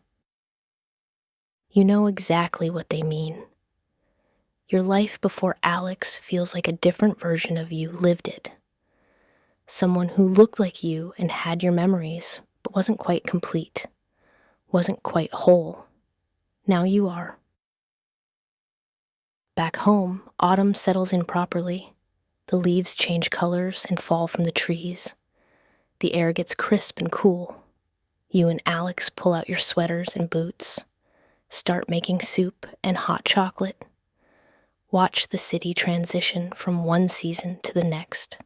You know exactly what they mean. Your life before Alex feels like a different version of you lived it. Someone who looked like you and had your memories, but wasn't quite complete, wasn't quite whole. Now you are. Back home, autumn settles in properly. The leaves change colors and fall from the trees. The air gets crisp and cool. You and Alex pull out your sweaters and boots, start making soup and hot chocolate. Watch the city transition from one season to the next.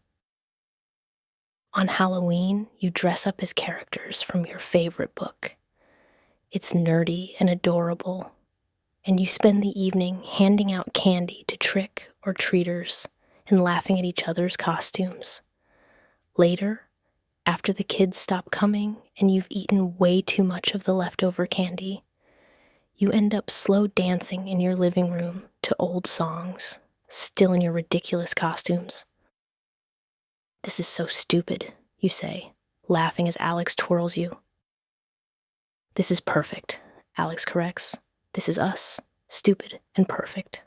On Halloween, you dress up as characters from your favorite book. It's nerdy and adorable, and you spend the evening handing out candy to trick or treaters and laughing at each other's costumes. Later, after the kids stop coming and you've eaten way too much of the leftover candy, you end up slow dancing in your living room to old songs, still in your ridiculous costumes. This is so stupid, you say, laughing as Alex twirls you. This is perfect, Alex corrects. This is us, stupid and perfect.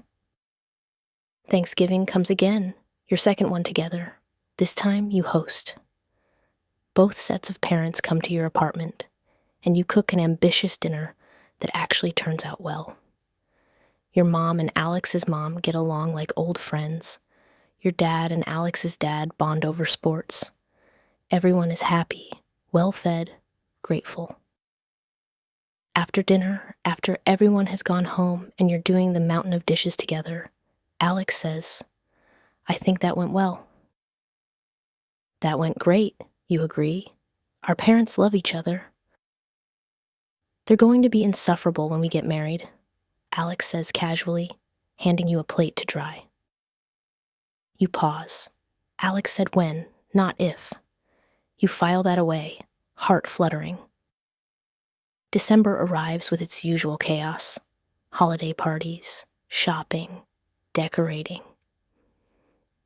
Thanksgiving comes again, your second one together. This time you host. Both sets of parents come to your apartment, and you cook an ambitious dinner that actually turns out well. Your mom and Alex's mom get along like old friends. Your dad and Alex's dad bond over sports. Everyone is happy, well-fed, grateful. After dinner, after everyone has gone home and you're doing the mountain of dishes together, Alex says, I think that went well. That went great, you agree. Our parents love each other. They're going to be insufferable when we get married, Alex says casually, handing you a plate to dry. You pause. Alex said when, not if. You file that away, heart fluttering. December arrives with its usual chaos. Holiday parties, shopping, decorating.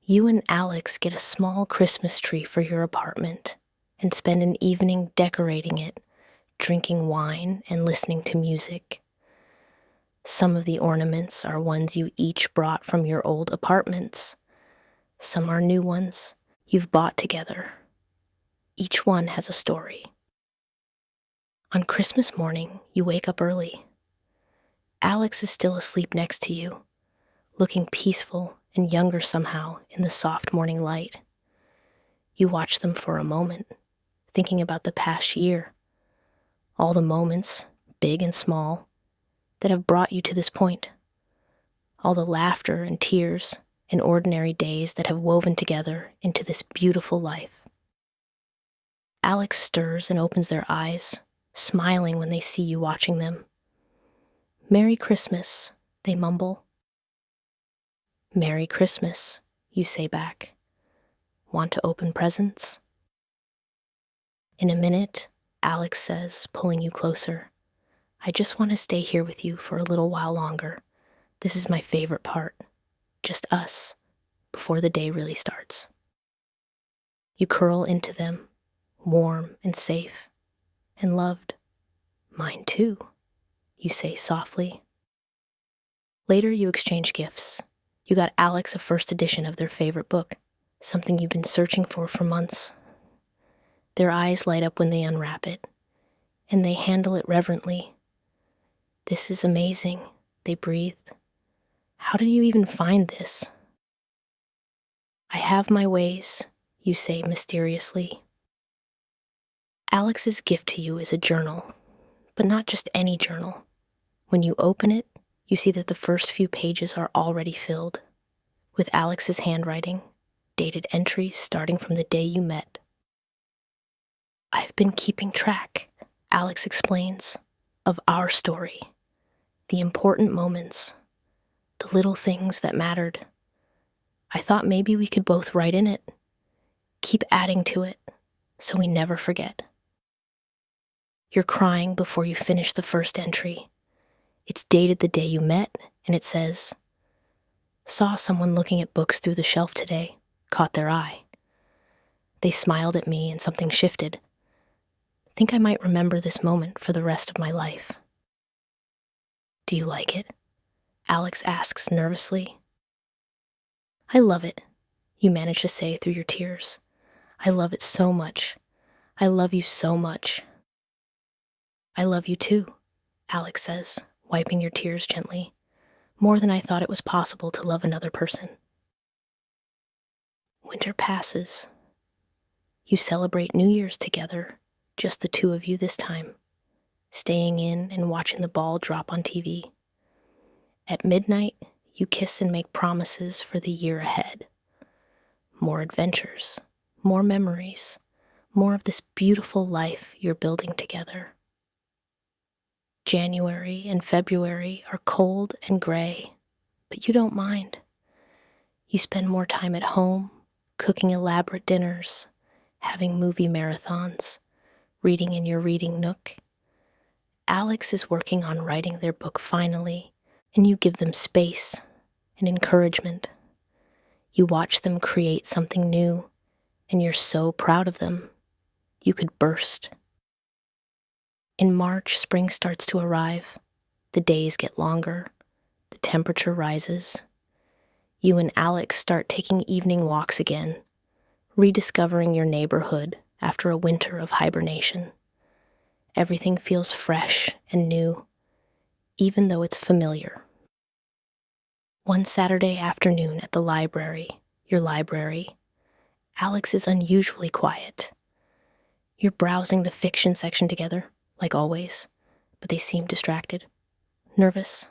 You and Alex get a small Christmas tree for your apartment and spend an evening decorating it, drinking wine and listening to music. Some of the ornaments are ones you each brought from your old apartments. Some are new ones you've bought together. Each one has a story. On Christmas morning, you wake up early. Alex is still asleep next to you, looking peaceful and younger somehow in the soft morning light. You watch them for a moment, thinking about the past year, all the moments, big and small, that have brought you to this point, all the laughter and tears and ordinary days that have woven together into this beautiful life. Alex stirs and opens their eyes, smiling when they see you watching them. Merry Christmas, they mumble. Merry Christmas, you say back. Want to open presents? In a minute, Alex says, pulling you closer, I just want to stay here with you for a little while longer. This is my favorite part. Just us, before the day really starts. You curl into them, warm and safe, and loved. Mine too, you say softly. Later you exchange gifts. You got Alex a first edition of their favorite book, something you've been searching for months. Their eyes light up when they unwrap it, and they handle it reverently. This is amazing, they breathe. How did you even find this? I have my ways, you say mysteriously. Alex's gift to you is a journal, but not just any journal. When you open it, You see that the first few pages are already filled with Alex's handwriting, dated entries starting from the day you met. I've been keeping track, Alex explains, of our story, the important moments, the little things that mattered. I thought maybe we could both write in it, keep adding to it, so we never forget. You're crying before you finish the first entry. It's dated the day you met, and it says, "Saw someone looking at books through the shelf today, caught their eye. They smiled at me and something shifted. Think I might remember this moment for the rest of my life." Do you like it? Alex asks nervously. I love it, you manage to say through your tears. I love it so much. I love you so much. I love you too, Alex says, wiping your tears gently. More than I thought it was possible to love another person. Winter passes. You celebrate New Year's together, just the two of you this time, staying in and watching the ball drop on TV. At midnight, you kiss and make promises for the year ahead. More adventures, more memories, more of this beautiful life you're building together. January and February are cold and gray, but you don't mind. You spend more time at home, cooking elaborate dinners, having movie marathons, reading in your reading nook. Alex is working on writing their book finally, and you give them space and encouragement. You watch them create something new, and you're so proud of them. You could burst. In March, spring starts to arrive. The days get longer. The temperature rises. You and Alex start taking evening walks again, rediscovering your neighborhood after a winter of hibernation. Everything feels fresh and new, even though it's familiar. One Saturday afternoon at the library, your library, Alex is unusually quiet. You're browsing the fiction section together, like always, but they seem distracted, nervous.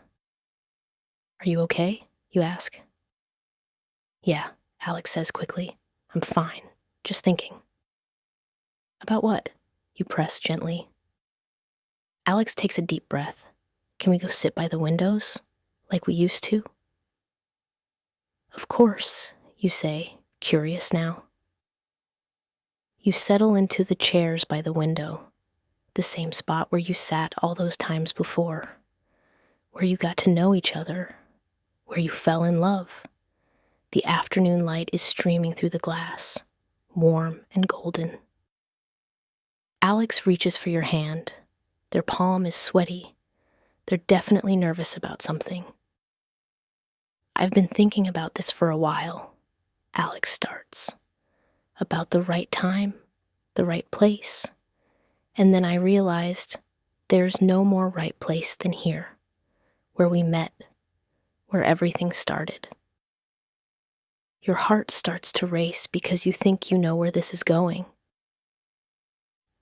Are you okay? You ask. Yeah, Alex says quickly. I'm fine, just thinking. About what? You press gently. Alex takes a deep breath. Can we go sit by the windows, like we used to? Of course, you say, curious now. You settle into the chairs by the window, the same spot where you sat all those times before, where you got to know each other, where you fell in love. The afternoon light is streaming through the glass, warm and golden. Alex reaches for your hand. Their palm is sweaty. They're definitely nervous about something. I've been thinking about this for a while, Alex starts. About the right time, the right place. And then I realized there's no more right place than here, where we met, where everything started. Your heart starts to race because you think you know where this is going.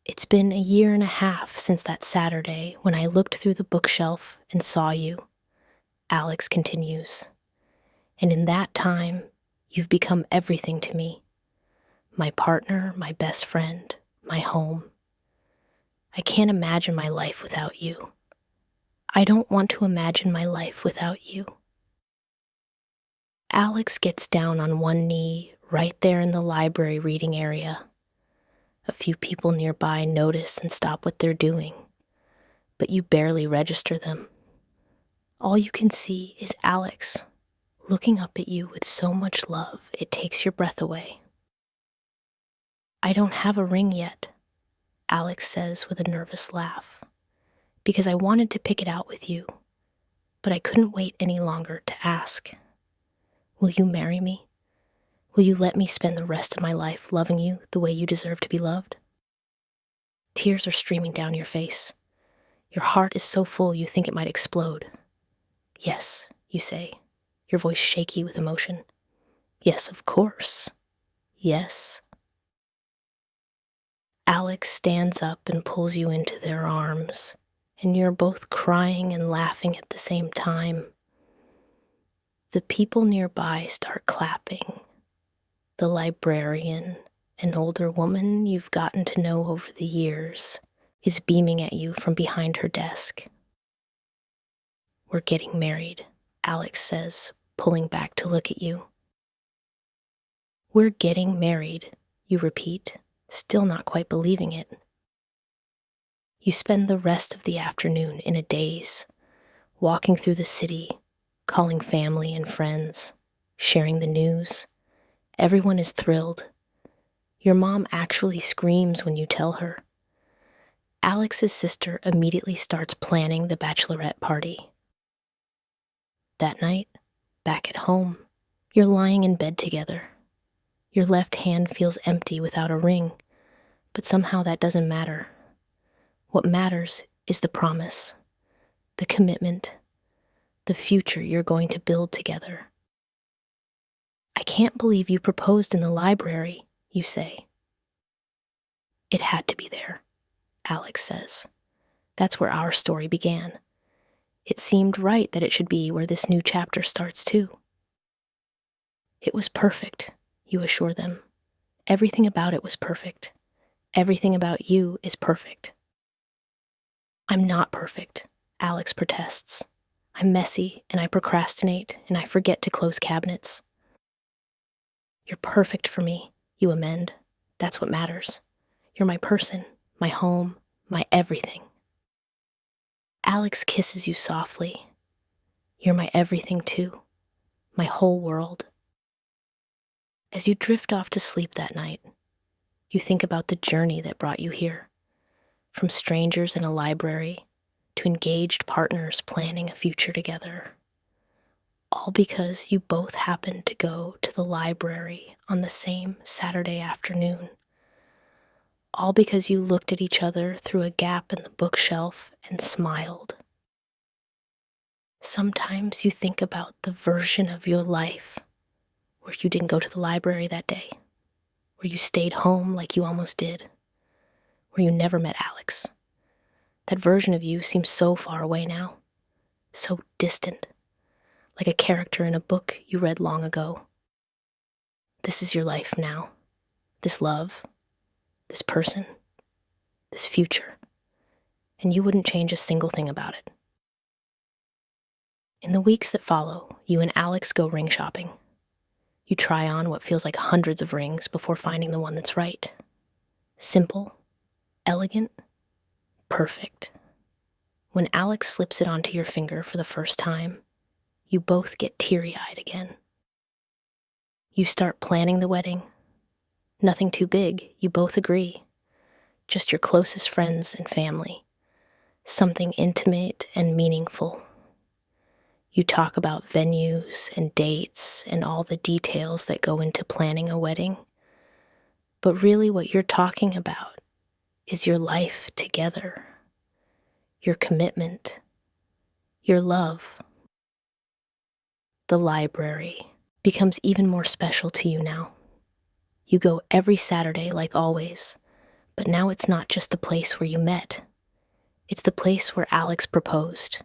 It's been 1.5 years since that Saturday when I looked through the bookshelf and saw you, Alex continues. And in that time, you've become everything to me. My partner, my best friend, my home. I can't imagine my life without you. I don't want to imagine my life without you. Alex gets down on one knee right there in the library reading area. A few people nearby notice and stop what they're doing, but you barely register them. All you can see is Alex looking up at you with so much love it takes your breath away. I don't have a ring yet, Alex says with a nervous laugh, because I wanted to pick it out with you, but I couldn't wait any longer to ask. Will you marry me? Will you let me spend the rest of my life loving you the way you deserve to be loved? Tears are streaming down your face. Your heart is so full you think it might explode. Yes, you say, your voice shaky with emotion. Yes, of course. Yes. Alex stands up and pulls you into their arms, and you're both crying and laughing at the same time. The people nearby start clapping. The librarian, an older woman you've gotten to know over the years, is beaming at you from behind her desk. "We're getting married," Alex says, pulling back to look at you. "We're getting married," you repeat, still not quite believing it. You spend the rest of the afternoon in a daze, walking through the city, calling family and friends, sharing the news. Everyone is thrilled. Your mom actually screams when you tell her. Alex's sister immediately starts planning the bachelorette party. That night, back at home, you're lying in bed together. Your left hand feels empty without a ring, but somehow that doesn't matter. What matters is the promise, the commitment, the future you're going to build together. "I can't believe you proposed in the library," you say. "It had to be there," Alex says. "That's where our story began. It seemed right that it should be where this new chapter starts too." "It was perfect," you assure them. "Everything about it was perfect. Everything about you is perfect." "I'm not perfect," Alex protests. "I'm messy, and I procrastinate, and I forget to close cabinets." "You're perfect for me," you amend. "That's what matters. You're my person, my home, my everything." Alex kisses you softly. "You're my everything too, my whole world." As you drift off to sleep that night, you think about the journey that brought you here, from strangers in a library to engaged partners planning a future together. All because you both happened to go to the library on the same Saturday afternoon. All because you looked at each other through a gap in the bookshelf and smiled. Sometimes you think about the version of your life where you didn't go to the library that day, where you stayed home like you almost did, where you never met Alex. That version of you seems so far away now, so distant, like a character in a book you read long ago. This is your life now, this love, this person, this future, and you wouldn't change a single thing about it. In the weeks that follow, you and Alex go ring shopping. You try on what feels like hundreds of rings before finding the one that's right. Simple, elegant, perfect. When Alex slips it onto your finger for the first time, you both get teary-eyed again. You start planning the wedding. Nothing too big, you both agree. Just your closest friends and family. Something intimate and meaningful. You talk about venues and dates and all the details that go into planning a wedding. But really what you're talking about is your life together, your commitment, your love. The library becomes even more special to you now. You go every Saturday like always, but now it's not just the place where you met. It's the place where Alex proposed,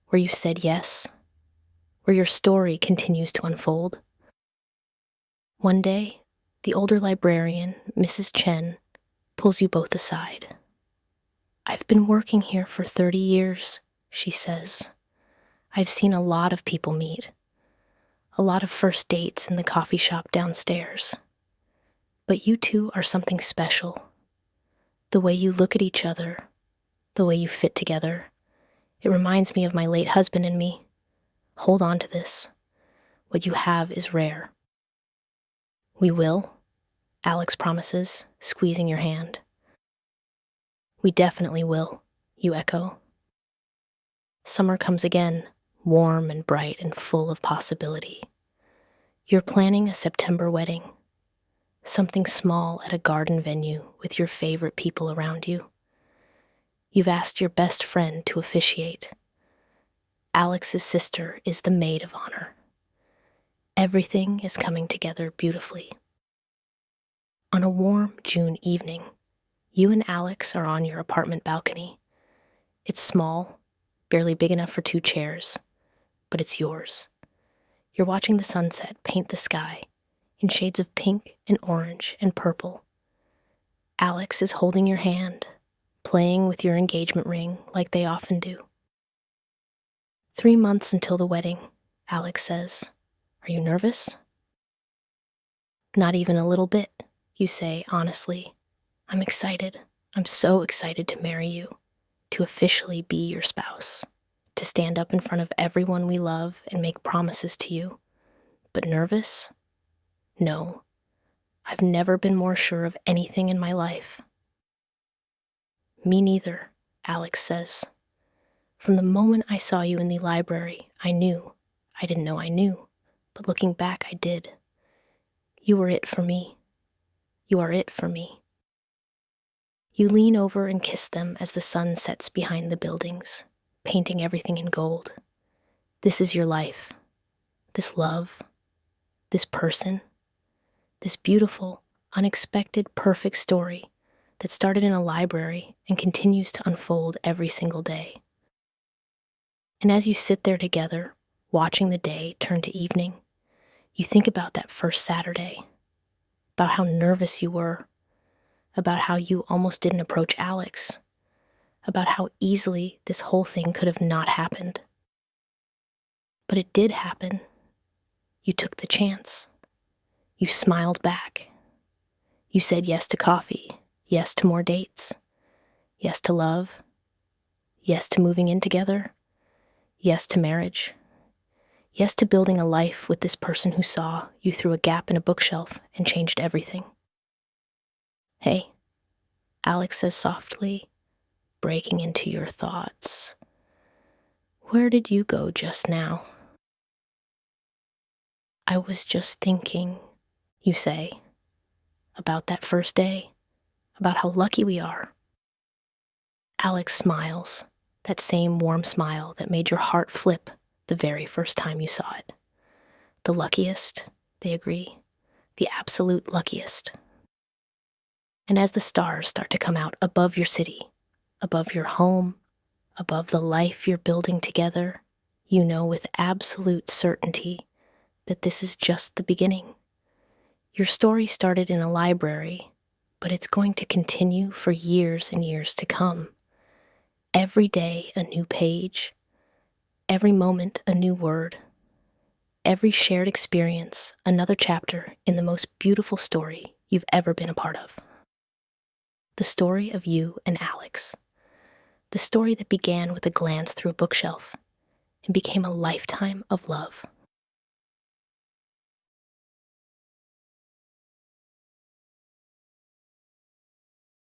where you said yes, where your story continues to unfold. One day, the older librarian, Mrs. Chen, pulls you both aside. "I've been working here for 30 years, she says. "I've seen a lot of people meet, a lot of first dates in the coffee shop downstairs. But you two are something special. The way you look at each other, the way you fit together, it reminds me of my late husband and me. Hold on to this. What you have is rare." "We will," Alex promises, squeezing your hand. "We definitely will," you echo. Summer comes again, warm and bright and full of possibility. You're planning a September wedding, something small at a garden venue with your favorite people around you. You've asked your best friend to officiate. Alex's sister is the maid of honor. Everything is coming together beautifully. On a warm June evening, you and Alex are on your apartment balcony. It's small, barely big enough for 2 chairs, but it's yours. You're watching the sunset paint the sky in shades of pink and orange and purple. Alex is holding your hand, playing with your engagement ring like they often do. 3 months until the wedding, Alex says. Are you nervous? Not even a little bit, you say honestly. I'm excited. I'm so excited to marry you, to officially be your spouse, to stand up in front of everyone we love and make promises to you. But nervous? No. I've never been more sure of anything in my life. Me neither, Alex says. From the moment I saw you in the library, I knew. I didn't know I knew, but looking back, I did. You were it for me. You are it for me. You lean over and kiss them as the sun sets behind the buildings, painting everything in gold. This is your life. This love. This person. This beautiful, unexpected, perfect story that started in a library and continues to unfold every single day. And as you sit there together, watching the day turn to evening, you think about that first Saturday, about how nervous you were, about how you almost didn't approach Alex, about how easily this whole thing could have not happened. But it did happen. You took the chance. You smiled back. You said yes to coffee, yes to more dates, yes to love, yes to moving in together, yes to marriage, yes to building a life with this person who saw you through a gap in a bookshelf and changed everything. Hey, Alex says softly, breaking into your thoughts. Where did you go just now? I was just thinking, you say, about that first day, about how lucky we are. Alex smiles, that same warm smile that made your heart flip the very first time you saw it. The luckiest, they agree, the absolute luckiest. And as the stars start to come out above your city, above your home, above the life you're building together, you know with absolute certainty that this is just the beginning. Your story started in a library, but it's going to continue for years and years to come. Every day a new page, every moment a new word, every shared experience another chapter in the most beautiful story you've ever been a part of. The story of you and Alex. The story that began with a glance through a bookshelf and became a lifetime of love.